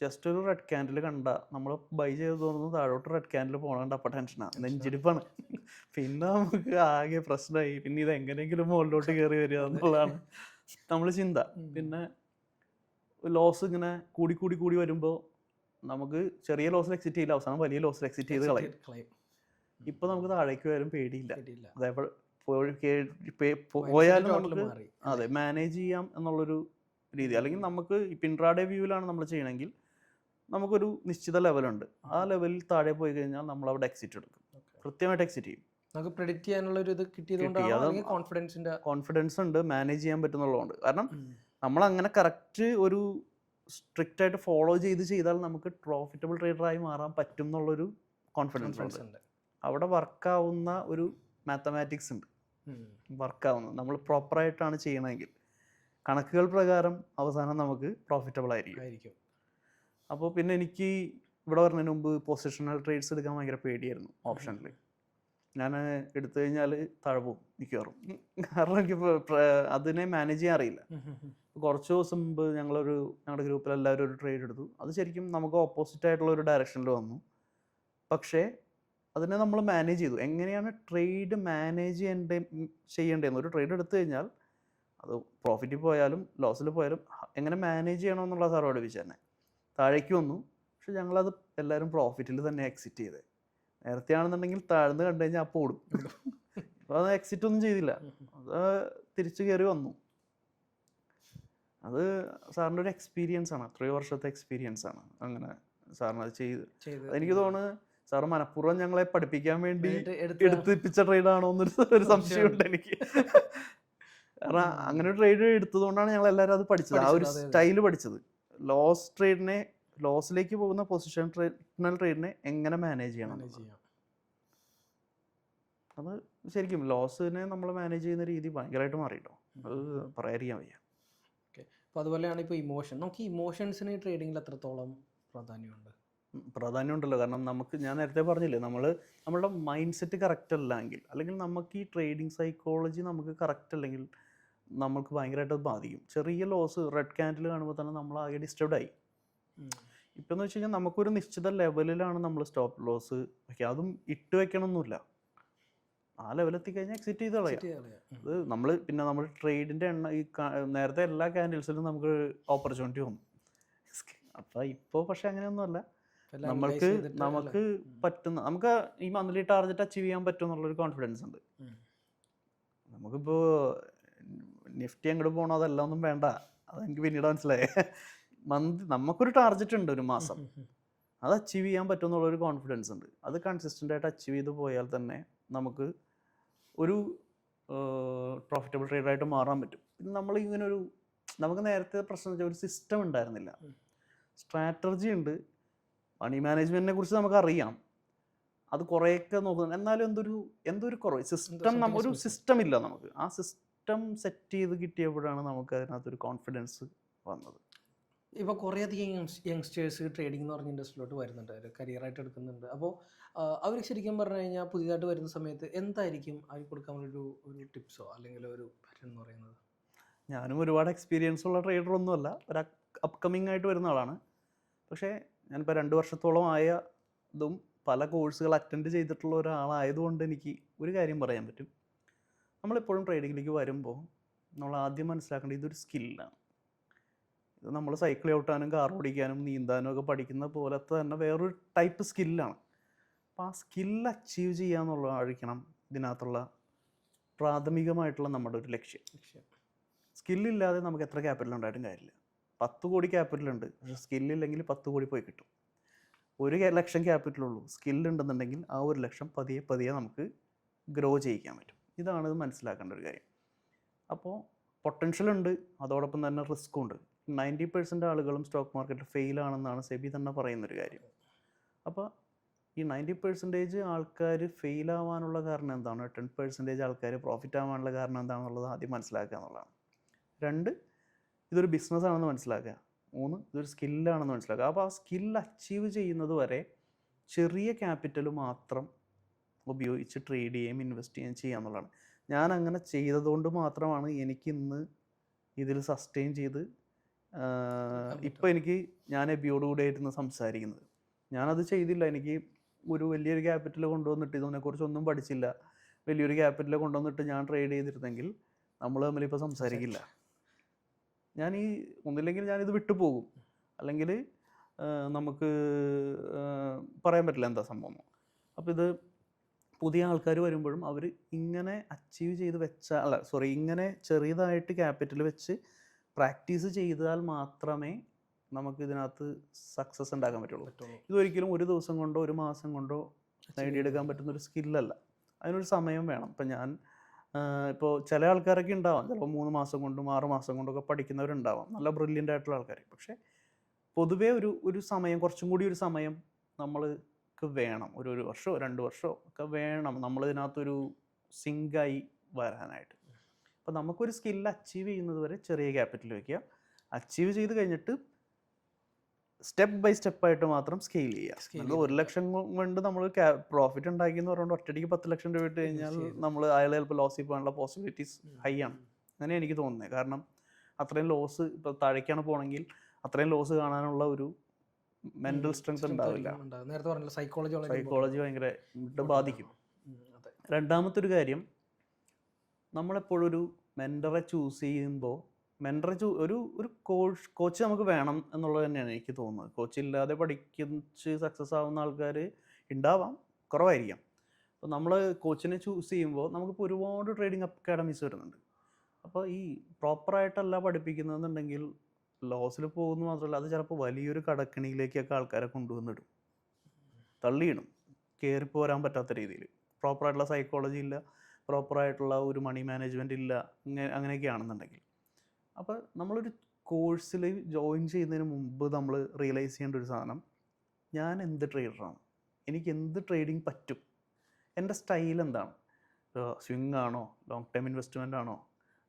ജസ്റ്റ് ഒരു റെഡ് ക്യാൻഡിൽ കണ്ട നമ്മൾ ബൈ ചെയ്ത് തോന്നുന്നു താഴോട്ട് റെഡ് ക്യാൻഡിൽ പോകണ അപ്പം ടെൻഷനാണ്, നെഞ്ചിടിപ്പാണ്. പിന്നെ നമുക്ക് ആകെ പ്രശ്നമായി. പിന്നെ ഇത് എങ്ങനെയെങ്കിലും മുകളിലോട്ട് കയറി വരിക എന്നുള്ളതാണ് നമ്മൾ ചിന്ത. പിന്നെ ലോസ് ഇങ്ങനെ കൂടി വരുമ്പോൾ നമുക്ക് ചെറിയ ലോസിൽ എക്സിറ്റ് ചെയ്യില്ല, അവസാനം വലിയ ലോസിൽ എക്സിറ്റ് ചെയ്ത് കളയും. ഇപ്പം നമുക്ക് താഴേക്ക് വരും പേടിയില്ല. അതേപോലെ പോയാലും നമുക്ക് അതെ മാനേജ് ചെയ്യാം എന്നുള്ളൊരു രീതി. അല്ലെങ്കിൽ നമുക്ക് ഇപ്പം ഇൻട്രാഡേ വ്യൂവിലാണ് നമ്മൾ ചെയ്യണമെങ്കിൽ നമുക്കൊരു നിശ്ചിത ലെവലുണ്ട്. ആ ലെവലിൽ താഴെ പോയി കഴിഞ്ഞാൽ നമ്മൾ അവിടെ എക്സിറ്റ് എടുക്കും, കൃത്യമായിട്ട് എക്സിറ്റ് ചെയ്യും. നമുക്ക് പ്രെഡിക്റ്റ് ചെയ്യാനുള്ള ഒരു ഇത് കിട്ടിയതുകൊണ്ട് കോൺഫിഡൻസ് ഉണ്ട്, മാനേജ് ചെയ്യാൻ പറ്റുന്നുള്ളതുകൊണ്ട്. കാരണം നമ്മൾ അങ്ങനെ കറക്റ്റ് ഒരു സ്ട്രിക്റ്റ് ആയിട്ട് ഫോളോ ചെയ്താൽ നമുക്ക് പ്രോഫിറ്റബിൾ ട്രേഡറായി മാറാൻ പറ്റും എന്നുള്ളൊരു കോൺഫിഡൻസ് ഉണ്ട്. അവിടെ വർക്കാവുന്ന ഒരു മാത്തമാറ്റിക്സ് ഉണ്ട്, വർക്കാവുന്നത്. നമ്മൾ പ്രോപ്പറായിട്ടാണ് ചെയ്യണമെങ്കിൽ കണക്കുകൾ പ്രകാരം അവസാനം നമുക്ക് പ്രോഫിറ്റബിൾ ആയിരിക്കും. അപ്പോൾ പിന്നെ എനിക്ക് ഇവിടെ വരുന്നതിന് മുമ്പ് പൊസിഷണൽ ട്രേഡ്സ് എടുക്കാൻ ഭയങ്കര പേടിയായിരുന്നു. ഓപ്ഷനിൽ ഞാൻ എടുത്തു കഴിഞ്ഞാൽ താഴെ പോകും മിക്കവാറും. കാരണം എനിക്കിപ്പോൾ അതിനെ മാനേജ് ചെയ്യാൻ അറിയില്ല. കുറച്ച് ദിവസം മുമ്പ് ഞങ്ങളുടെ ഗ്രൂപ്പിൽ എല്ലാവരും ഒരു ട്രേഡ് എടുത്തു. അത് ശരിക്കും നമുക്ക് ഓപ്പോസിറ്റ് ആയിട്ടുള്ള ഒരു ഡയറക്ഷനിൽ വന്നു. പക്ഷേ അതിനെ നമ്മൾ മാനേജ് ചെയ്തു. എങ്ങനെയാണ് ട്രേഡ് മാനേജ് ചെയ്യേണ്ടതെന്ന് ഒരു ട്രേഡ് എടുത്തു കഴിഞ്ഞാൽ അത് പ്രോഫിറ്റിൽ പോയാലും ലോസിൽ പോയാലും എങ്ങനെ മാനേജ് ചെയ്യണമെന്നുള്ള സാർ പഠിപ്പിച്ചു തന്നെ. താഴേക്ക് വന്നു, പക്ഷെ ഞങ്ങളത് എല്ലാവരും പ്രോഫിറ്റിൽ തന്നെ എക്സിറ്റ് ചെയ്തത്. നേരത്തെ ആണെന്നുണ്ടെങ്കിൽ താഴ്ന്ന് കണ്ടു കഴിഞ്ഞാൽ അപ്പോൾ ഓടും. അപ്പോൾ അത് എക്സിറ്റ് ഒന്നും ചെയ്തില്ല, അത് തിരിച്ചു കയറി വന്നു. അത് സാറിൻ്റെ ഒരു എക്സ്പീരിയൻസ് ആണ്, 3 വർഷത്തെ എക്സ്പീരിയൻസ് ആണ് അങ്ങനെ സാറിന് അത് ചെയ്ത്. എനിക്ക് തോന്നുന്നു സാറ് മനഃപൂർവ്വം ഞങ്ങളെ പഠിപ്പിക്കാൻ വേണ്ടി എടുത്തിപ്പിച്ച ട്രേഡാണോ എന്നൊരു സംശയമുണ്ട് എനിക്ക്. കാരണം അങ്ങനെ ട്രേഡ് എടുത്തതുകൊണ്ടാണ് ഞങ്ങൾ എല്ലാവരും അത് പഠിച്ചത്, ആ ഒരു സ്റ്റൈല് പഠിച്ചത്. ലോസിലേക്ക് പോകുന്ന പൊസിഷണൽ ട്രേഡിനെ എങ്ങനെ മാനേജ് ചെയ്യണം. അത് ശരിക്കും ലോസിനെ നമ്മൾ മാനേജ് ചെയ്യുന്ന രീതി ഭയങ്കരമായിട്ട് മാറിയിട്ടോ, അത് പറയാതിരിക്കാൻ വയ്യ. ഓക്കെ, അപ്പോൾ അതുപോലെയാണ് ഇപ്പോൾ ഇമോഷൻ. നമുക്ക് ഇമോഷൻസിന് ട്രേഡിങ്ങിൽ എത്രത്തോളം പ്രാധാന്യമുണ്ടല്ലോ. കാരണം ഞാൻ നേരത്തെ പറഞ്ഞില്ലേ, നമ്മളുടെ മൈൻഡ് സെറ്റ് കറക്റ്റ് അല്ലെങ്കിൽ നമുക്ക് ഈ ട്രേഡിങ് സൈക്കോളജി നമുക്ക് കറക്റ്റ് അല്ലെങ്കിൽ നമുക്ക് ഭയങ്കരമായിട്ട് അത് ബാധിക്കും. ചെറിയ ലോസ് റെഡ് ക്യാൻഡിൽ കാണുമ്പോൾ തന്നെ നമ്മൾ ആകെ ഡിസ്റ്റർബ്ഡ് ആയി. ഇപ്പം എന്ന് വെച്ച് കഴിഞ്ഞാൽ നമുക്കൊരു നിശ്ചിത ലെവലിലാണ് നമ്മൾ സ്റ്റോപ്പ് ലോസ് വയ്ക്കുക. അതും ഇട്ട് വെക്കണമെന്നില്ല, ആ ലെവലെത്തി കഴിഞ്ഞാൽ എക്സിറ്റ് ചെയ്ത് കളയാം. അത് നമ്മൾ ട്രേഡിൻ്റെ നേരത്തെ എല്ലാ ക്യാൻഡിൽസിലും നമുക്ക് ഓപ്പർച്യൂണിറ്റി വന്നു. അപ്പം ഇപ്പോൾ പക്ഷെ അങ്ങനെയൊന്നുമല്ല. നമുക്ക് പറ്റുന്ന നമുക്ക് ഈ മന്ത്ലി ടാർഗറ്റ് അച്ചീവ് ചെയ്യാൻ പറ്റും എന്നുള്ളൊരു കോൺഫിഡൻസ് ഉണ്ട്. നമുക്കിപ്പോൾ നിഫ്റ്റി അങ്ങോട്ട് പോകണോ അതെല്ലാം ഒന്നും വേണ്ട, അതെനിക്ക് പിന്നീട് മനസ്സിലായേ. നമുക്കൊരു ടാർഗറ്റ് ഉണ്ട് ഒരു മാസം, അത് അച്ചീവ് ചെയ്യാൻ പറ്റും എന്നുള്ളൊരു കോൺഫിഡൻസ് ഉണ്ട്. അത് കൺസിസ്റ്റൻ്റ് ആയിട്ട് അച്ചീവ് ചെയ്ത് പോയാൽ തന്നെ നമുക്ക് ഒരു പ്രോഫിറ്റബിൾ ട്രേഡറായിട്ട് മാറാൻ പറ്റും. പിന്നെ നമുക്ക് നേരത്തെ പ്രശ്നം വെച്ചാൽ ഒരു സിസ്റ്റം ഉണ്ടായിരുന്നില്ല, സ്ട്രാറ്റജി ഉണ്ട്, മണി മാനേജ്മെൻറ്റിനെ കുറിച്ച് നമുക്കറിയാം, അത് കുറേയൊക്കെ നോക്കുന്നത്. എന്നാലും എന്തൊരു കുറവ്, ഒരു സിസ്റ്റം ഇല്ല നമുക്ക്. ആ സിസ്റ്റം സെറ്റ് ചെയ്ത് കിട്ടിയപ്പോഴാണ് നമുക്ക് അതിനകത്തൊരു കോൺഫിഡൻസ് വന്നത്. ഇപ്പോൾ കുറേയധികം യങ്സ്റ്റേഴ്സ് ട്രേഡിംഗ് എന്ന് പറഞ്ഞ ഇൻഡസ്ട്രിയിലോട്ട് വരുന്നുണ്ട്, ഒരു കരിയറായിട്ട് എടുക്കുന്നുണ്ട്. അപ്പോൾ അവർ ശരിക്കും പറഞ്ഞു കഴിഞ്ഞാൽ പുതിയതായിട്ട് വരുന്ന സമയത്ത് എന്തായിരിക്കും അവർ കൊടുക്കാനുള്ളൊരു ഒരു ടിപ്സോ അല്ലെങ്കിൽ ഒരു പാറ്റേൺ എന്ന് പറയുന്നത്? ഞാനും ഒരുപാട് എക്സ്പീരിയൻസ് ഉള്ള ട്രേഡറൊന്നുമല്ല, ഒരു അപ്കമിങ് ആയിട്ട് വരുന്ന ആളാണ്. പക്ഷേ ഞാനിപ്പോൾ 2 വർഷത്തോളം ആയതും പല കോഴ്സുകൾ അറ്റൻഡ് ചെയ്തിട്ടുള്ള ഒരാളായതുകൊണ്ട് എനിക്ക് ഒരു കാര്യം പറയാൻ പറ്റും. നമ്മളെപ്പോഴും ട്രേഡിങ്ങിലേക്ക് വരുമ്പോൾ നമ്മൾ ആദ്യം മനസ്സിലാക്കേണ്ടത് ഇതൊരു സ്കില്ലാണ്. ഇത് നമ്മൾ സൈക്കിൾ ചവിട്ടാനും കാർ ഓടിക്കാനും നീന്താനും ഒക്കെ പഠിക്കുന്ന പോലത്തെ തന്നെ വേറൊരു ടൈപ്പ് സ്കില്ലാണ്. അപ്പോൾ ആ സ്കില്ല് അച്ചീവ് ചെയ്യുക എന്നുള്ളതായിരിക്കണം ഇതിനകത്തുള്ള പ്രാഥമികമായിട്ടുള്ള നമ്മുടെ ഒരു ലക്ഷ്യം. സ്കില്ലില്ലാതെ നമുക്ക് എത്ര ക്യാപിറ്റൽ ഉണ്ടായിട്ടും കാര്യമില്ല. 10 കോടി ക്യാപിറ്റലുണ്ട്, പക്ഷേ സ്കില്ലില്ലെങ്കിൽ 10 കോടി പോയി കിട്ടും. 1 ലക്ഷം ക്യാപിറ്റലുള്ളൂ, സ്കില്ലുണ്ടെന്നുണ്ടെങ്കിൽ ആ 1 ലക്ഷം പതിയെ പതിയെ നമുക്ക് ഗ്രോ ചെയ്യിക്കാൻ പറ്റും. ഇതാണ് ഇത് മനസ്സിലാക്കേണ്ട ഒരു കാര്യം. അപ്പോൾ പൊട്ടൻഷ്യൽ ഉണ്ട്, അതോടൊപ്പം തന്നെ റിസ്ക്കും ഉണ്ട്. 90% ആളുകളും സ്റ്റോക്ക് മാർക്കറ്റിൽ ഫെയിലാണെന്നാണ് സെബി തന്നെ പറയുന്നൊരു കാര്യം. അപ്പോൾ ഈ 90% ആൾക്കാർ ഫെയിലാവാനുള്ള കാരണം എന്താണ്, 10% ആൾക്കാർ പ്രോഫിറ്റ് ആവാനുള്ള കാരണം എന്താണെന്നുള്ളത് ആദ്യം മനസ്സിലാക്കുക എന്നുള്ളതാണ്. 2, ഇതൊരു ബിസിനസ്സാണെന്ന് മനസ്സിലാക്കുക. 3, ഇതൊരു സ്കില്ലാണെന്ന് മനസ്സിലാക്കുക. അപ്പോൾ ആ സ്കില്ല് അച്ചീവ് ചെയ്യുന്നത് വരെ ചെറിയ ക്യാപിറ്റൽ മാത്രം ഉപയോഗിച്ച് ട്രേഡ് ചെയ്യുകയും ഇൻവെസ്റ്റ് ചെയ്യുകയും ചെയ്യുക എന്നുള്ളതാണ്. ഞാൻ അങ്ങനെ ചെയ്തതുകൊണ്ട് മാത്രമാണ് എനിക്കിന്ന് ഇതിൽ സസ്റ്റെയിൻ ചെയ്ത് ഇപ്പോൾ ഞാൻ എബിയോടുകൂടെ ആയിരുന്നു സംസാരിക്കുന്നത്. ഞാനത് ചെയ്തില്ല. എനിക്ക് ഒരു വലിയൊരു ക്യാപിറ്റൽ കൊണ്ടുവന്നിട്ട് ഇതിനെക്കുറിച്ചൊന്നും പഠിച്ചില്ല, വലിയൊരു ക്യാപിറ്റൽ കൊണ്ടുവന്നിട്ട് ഞാൻ ട്രേഡ് ചെയ്തിരുന്നെങ്കിൽ നമ്മൾ തമ്മിലിപ്പോൾ സംസാരിക്കില്ല. ഒന്നില്ലെങ്കിൽ ഞാനിത് വിട്ടുപോകും, അല്ലെങ്കിൽ നമുക്ക് പറയാൻ പറ്റില്ല എന്താ സംഭവം. അപ്പോൾ ഇത് പുതിയ ആൾക്കാർ വരുമ്പോഴും അവർ ഇങ്ങനെ അച്ചീവ് ചെയ്ത് ഇങ്ങനെ ചെറിയതായിട്ട് ക്യാപിറ്റൽ വെച്ച് പ്രാക്ടീസ് ചെയ്താൽ മാത്രമേ നമുക്ക് ഇതിനകത്ത് സക്സസ് ഉണ്ടാക്കാൻ പറ്റുള്ളൂ. ഇതൊരിക്കലും ഒരു ദിവസം കൊണ്ടോ ഒരു മാസം കൊണ്ടോ നേടിയെടുക്കാൻ പറ്റുന്നൊരു സ്കില്ലല്ല, അതിനൊരു സമയം വേണം. ഇപ്പം ഇപ്പോൾ ചില ആൾക്കാരൊക്കെ ഉണ്ടാവാം, ചിലപ്പോൾ 3 മാസം കൊണ്ടും 6 മാസം കൊണ്ടൊക്കെ പഠിക്കുന്നവരുണ്ടാവാം, നല്ല ബ്രില്യൻ്റ് ആയിട്ടുള്ള ആൾക്കാർ. പക്ഷേ പൊതുവേ ഒരു സമയം, കുറച്ചും കൂടി ഒരു സമയം നമ്മൾക്ക് വേണം. ഒരു വർഷമോ 2 വർഷമോ ഒക്കെ വേണം നമ്മളിതിനകത്തൊരു സിങ്കായി വരാനായിട്ട്. അപ്പോൾ നമുക്കൊരു സ്കില്ല് അച്ചീവ് ചെയ്യുന്നത് വരെ ചെറിയ ക്യാപിറ്റൽ വയ്ക്കുക. അച്ചീവ് ചെയ്ത് കഴിഞ്ഞിട്ട് സ്റ്റെപ്പ് ബൈ സ്റ്റെപ്പായിട്ട് മാത്രം സ്കെയിൽ ചെയ്യുക. 1 ലക്ഷം കൊണ്ട് നമ്മൾ പ്രോഫിറ്റ് ഉണ്ടാക്കി എന്ന് പറയുമ്പോൾ ഒറ്റയടിക്ക് 10 ലക്ഷം രൂപ ഇട്ട് കഴിഞ്ഞാൽ അയാൾ ചിലപ്പോൾ ലോസിൽ പോകാനുള്ള പോസിബിലിറ്റീസ് ഹൈ ആണ്. അങ്ങനെ എനിക്ക് തോന്നുന്നത്. കാരണം അത്രയും ലോസ്, ഇപ്പോൾ താഴേക്കാണ് പോകണമെങ്കിൽ അത്രയും ലോസ് കാണാനുള്ള ഒരു മെൻ്റൽ സ്ട്രെങ്ത് ഉണ്ടാവില്ല. സൈക്കോളജി ഭയങ്കര ബാധിക്കും. രണ്ടാമത്തെ ഒരു കാര്യം, നമ്മളെപ്പോഴും ഒരു മെൻറ്ററെ ചൂസ് ചെയ്യുമ്പോൾ ഒരു കോച്ച് നമുക്ക് വേണം എന്നുള്ളത് തന്നെയാണ് എനിക്ക് തോന്നുന്നത്. കോച്ച് ഇല്ലാതെ പഠിച്ച് സക്സസ് ആവുന്ന ആൾക്കാർ ഉണ്ടാവാം, കുറവായിരിക്കാം. അപ്പോൾ നമ്മൾ കോച്ചിനെ ചൂസ് ചെയ്യുമ്പോൾ നമുക്കിപ്പോൾ ഒരുപാട് ട്രേഡിംഗ് അക്കാഡമീസ് വരുന്നുണ്ട്. അപ്പോൾ ഈ പ്രോപ്പറായിട്ടല്ല പഠിപ്പിക്കുന്നതെന്നുണ്ടെങ്കിൽ ലോസിൽ പോകുന്നു മാത്രമല്ല, അത് ചിലപ്പോൾ വലിയൊരു കടക്കണിയിലേക്കൊക്കെ ആൾക്കാരെ കൊണ്ടുവന്നിടും, തള്ളിയിടും, കയറിപ്പോരാൻ പറ്റാത്ത രീതിയിൽ. പ്രോപ്പറായിട്ടുള്ള സൈക്കോളജി ഇല്ല, പ്രോപ്പറായിട്ടുള്ള ഒരു മണി മാനേജ്മെൻറ്റ് ഇല്ല, അങ്ങനെയൊക്കെയാണെന്നുണ്ടെങ്കിൽ. അപ്പോൾ നമ്മളൊരു കോഴ്സിൽ ജോയിൻ ചെയ്യുന്നതിന് മുമ്പ് നമ്മൾ റിയലൈസ് ചെയ്യേണ്ട ഒരു സാധനം, ഞാൻ എന്ത് ട്രേഡറാണ്, എനിക്ക് എന്ത് ട്രേഡിങ് പറ്റും, എൻ്റെ സ്റ്റൈൽ എന്താണ്. സ്വിംഗ് ആണോ, ലോങ് ടൈം ഇൻവെസ്റ്റ്മെൻ്റ് ആണോ,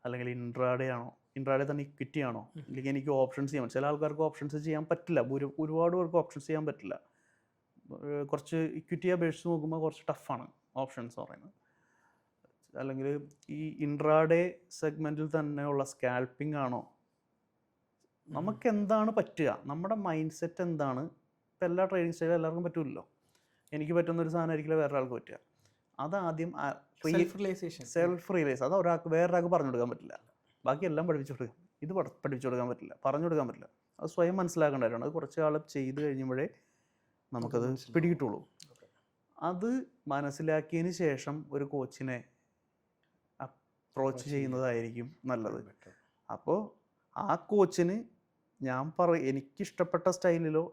അല്ലെങ്കിൽ ഇൻട്രാഡേ ആണോ, ഇൻട്രാഡേ തന്നെ ഇക്വിറ്റി ആണോ, അല്ലെങ്കിൽ എനിക്ക് ഓപ്ഷൻസ് ചെയ്യാൻ ചില ആൾക്കാർക്ക് ഓപ്ഷൻസ് ചെയ്യാൻ പറ്റില്ല, ഒരുപാട് പേർക്ക് ഓപ്ഷൻസ് ചെയ്യാൻ പറ്റില്ല. കുറച്ച് ഇക്വിറ്റി അപേക്ഷിച്ച് നോക്കുമ്പോൾ കുറച്ച് ടഫാണ് ഓപ്ഷൻസ് പറയുന്നത്. അല്ലെങ്കിൽ ഈ ഇൻട്രാഡേ സെഗ്മെൻറ്റിൽ തന്നെയുള്ള സ്കാൽപ്പിംഗ് ആണോ, നമുക്ക് എന്താണ് പറ്റുക, നമ്മുടെ മൈൻഡ് സെറ്റ് എന്താണ്. ഇപ്പം എല്ലാ ട്രേഡിംഗ് സ്റ്റൈലും എല്ലാവർക്കും പറ്റില്ലല്ലോ. എനിക്ക് പറ്റുന്നൊരു സാധനം ആയിരിക്കില്ല വേറൊരാൾക്ക് പറ്റുക. അതാദ്യം സെൽഫ് റിയലൈസ്. അത് വേറൊരാൾക്ക് പറഞ്ഞു കൊടുക്കാൻ പറ്റില്ല. ബാക്കി എല്ലാം പഠിപ്പിച്ചു കൊടുക്കാം, ഇത് പഠിപ്പിച്ചു കൊടുക്കാൻ പറ്റില്ല, പറഞ്ഞു കൊടുക്കാൻ പറ്റില്ല. അത് സ്വയം മനസ്സിലാക്കേണ്ട കാര്യമാണ്. അത് കുറച്ച് കാലം ചെയ്ത് കഴിയുമ്പോഴേ നമുക്കത് പിടികിട്ടുള്ളൂ. അത് മനസ്സിലാക്കിയതിന് ശേഷം ഒരു കോച്ചിനെ അപ്രോച്ച് ചെയ്യുന്നതായിരിക്കും നല്ലത്. അപ്പോൾ ആ കോച്ചിന് എനിക്കിഷ്ടപ്പെട്ട സ്റ്റൈലിലോ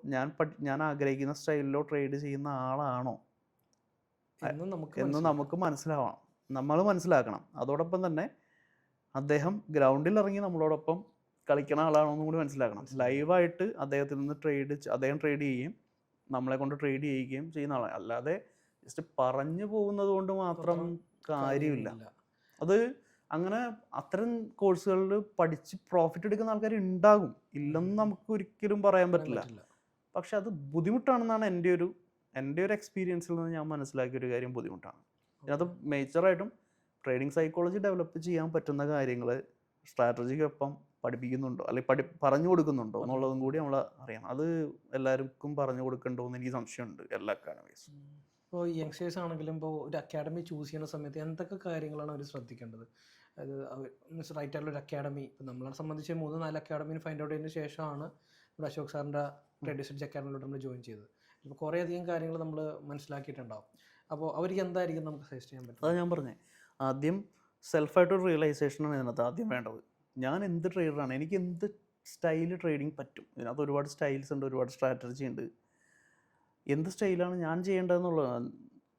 ഞാൻ ആഗ്രഹിക്കുന്ന സ്റ്റൈലിലോ ട്രേഡ് ചെയ്യുന്ന ആളാണോ എന്ന് നമുക്ക് നമ്മൾ മനസ്സിലാക്കണം. അതോടൊപ്പം തന്നെ അദ്ദേഹം ഗ്രൗണ്ടിൽ ഇറങ്ങി നമ്മളോടൊപ്പം കളിക്കുന്ന ആളാണോ എന്നും കൂടി മനസ്സിലാക്കണം. ലൈവായിട്ട് അദ്ദേഹത്തിൽ നിന്ന് അദ്ദേഹം ട്രേഡ് ചെയ്യുകയും നമ്മളെ കൊണ്ട് ട്രേഡ് ചെയ്യിക്കുകയും ചെയ്യുന്ന ആളാണ്. അല്ലാതെ ജസ്റ്റ് പറഞ്ഞു പോകുന്നത് കൊണ്ട് മാത്രം കാര്യമില്ല. അത് അങ്ങനെ അത്തരം കോഴ്സുകളിൽ പഠിച്ച് പ്രോഫിറ്റ് എടുക്കുന്ന ആൾക്കാർ ഉണ്ടാകും, ഇല്ലെന്ന് നമുക്ക് ഒരിക്കലും പറയാൻ പറ്റില്ല. പക്ഷെ അത് ബുദ്ധിമുട്ടാണെന്നാണ് എൻ്റെ ഒരു എക്സ്പീരിയൻസിൽ നിന്ന് ഞാൻ മനസ്സിലാക്കിയ ഒരു കാര്യം. ബുദ്ധിമുട്ടാണ്. ഇതിനകത്ത് മേജറായിട്ടും ട്രേഡിംഗ് സൈക്കോളജി ഡെവലപ്പ് ചെയ്യാൻ പറ്റുന്ന കാര്യങ്ങൾ സ്ട്രാറ്റജിക്കൊപ്പം പഠിപ്പിക്കുന്നുണ്ടോ അല്ലെങ്കിൽ പറഞ്ഞു കൊടുക്കുന്നുണ്ടോ എന്നുള്ളതും കൂടി നമ്മൾ അറിയണം. അത് എല്ലാവർക്കും പറഞ്ഞു കൊടുക്കണ്ടോ എന്ന് എനിക്ക് സംശയമുണ്ട് എല്ലാ അക്കാഡമീസും. ഇപ്പോൾ യങ്സ്റ്റേഴ്സ് ആണെങ്കിലും ഇപ്പോൾ ഒരു അക്കാഡമി ചൂസ് ചെയ്യുന്ന സമയത്ത് എന്തൊക്കെ കാര്യങ്ങളാണ് അവർ ശ്രദ്ധിക്കേണ്ടത്? അതായത് റൈറ്റ് ആയിട്ടുള്ള ഒരു അക്കാഡമി, ഇപ്പോൾ നമ്മളെ സംബന്ധിച്ച് 3-4 അക്കാഡമിന് ഫൈൻഡ് ഔട്ട് ചെയ്തതിന് ശേഷമാണ് ഇവിടെ അശോക് സാറിൻ്റെ ട്രേഡ് റിസർച്ച് അക്കാഡമിയിലോട്ട് നമ്മൾ ജോയിൻ ചെയ്തത്. അപ്പോൾ കുറേ അധികം കാര്യങ്ങൾ നമ്മൾ മനസ്സിലാക്കിയിട്ടുണ്ടാവും. അപ്പോൾ അവർക്ക് എന്തായിരിക്കും നമുക്ക് സജസ്റ്റ് ചെയ്യാൻ പറ്റും? അത് ഞാൻ പറഞ്ഞേ, ആദ്യം സെൽഫായിട്ടൊരു റിയലൈസേഷനാണ് ഇതിനകത്ത് ആദ്യം വേണ്ടത്. ഞാൻ എന്ത് ട്രേഡറാണ്, എനിക്ക് എന്ത് സ്റ്റൈൽ ട്രേഡിങ് പറ്റും. ഇതിനകത്ത് ഒരുപാട് സ്റ്റൈൽസ് ഉണ്ട്, ഒരുപാട് സ്ട്രാറ്റജി ഉണ്ട്. എന്ത് സ്റ്റൈലാണ് ഞാൻ ചെയ്യേണ്ടതെന്നുള്ളത്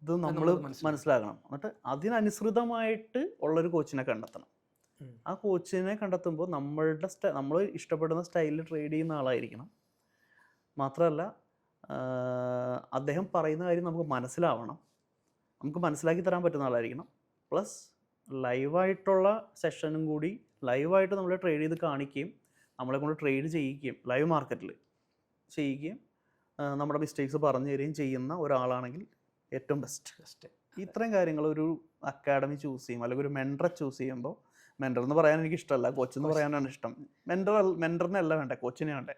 ഇത് നമ്മൾ മനസ്സിലാക്കണം. എന്നിട്ട് അതിനനുസൃതമായിട്ട് ഉള്ളൊരു കോച്ചിനെ കണ്ടെത്തണം. ആ കോച്ചിനെ കണ്ടെത്തുമ്പോൾ നമ്മൾ ഇഷ്ടപ്പെടുന്ന സ്റ്റൈലിൽ ട്രേഡ് ചെയ്യുന്ന ആളായിരിക്കണം. മാത്രമല്ല അദ്ദേഹം പറയുന്ന കാര്യം നമുക്ക് മനസ്സിലാവണം, നമുക്ക് മനസ്സിലാക്കി തരാൻ പറ്റുന്ന ആളായിരിക്കണം. പ്ലസ് ലൈവായിട്ടുള്ള സെഷനും കൂടി ലൈവായിട്ട് നമ്മൾ ട്രേഡ് ചെയ്ത് കാണിക്കുകയും നമ്മളെ കൊണ്ട് ട്രേഡ് ചെയ്യിക്കുകയും ലൈവ് മാർക്കറ്റിൽ ചെയ്യിക്കുകയും നമ്മുടെ മിസ്റ്റേക്സ് പറഞ്ഞു തരികയും ചെയ്യുന്ന ഒരാളാണെങ്കിൽ ഏറ്റവും ബെസ്റ്റ്. ഇത്രയും കാര്യങ്ങൾ ഒരു അക്കാഡമി ചൂസ് ചെയ്യും അല്ലെങ്കിൽ ഒരു മെൻറ്ററെ ചൂസ് ചെയ്യുമ്പോൾ, മെൻറ്റർ എന്ന് പറയാൻ എനിക്ക് ഇഷ്ടമല്ല, കോച്ച് എന്ന് പറയാനാണ് ഇഷ്ടം. മെൻറ്ററിനെ അല്ല വേണ്ടേ, കോച്ചിനെ വേണ്ടേ.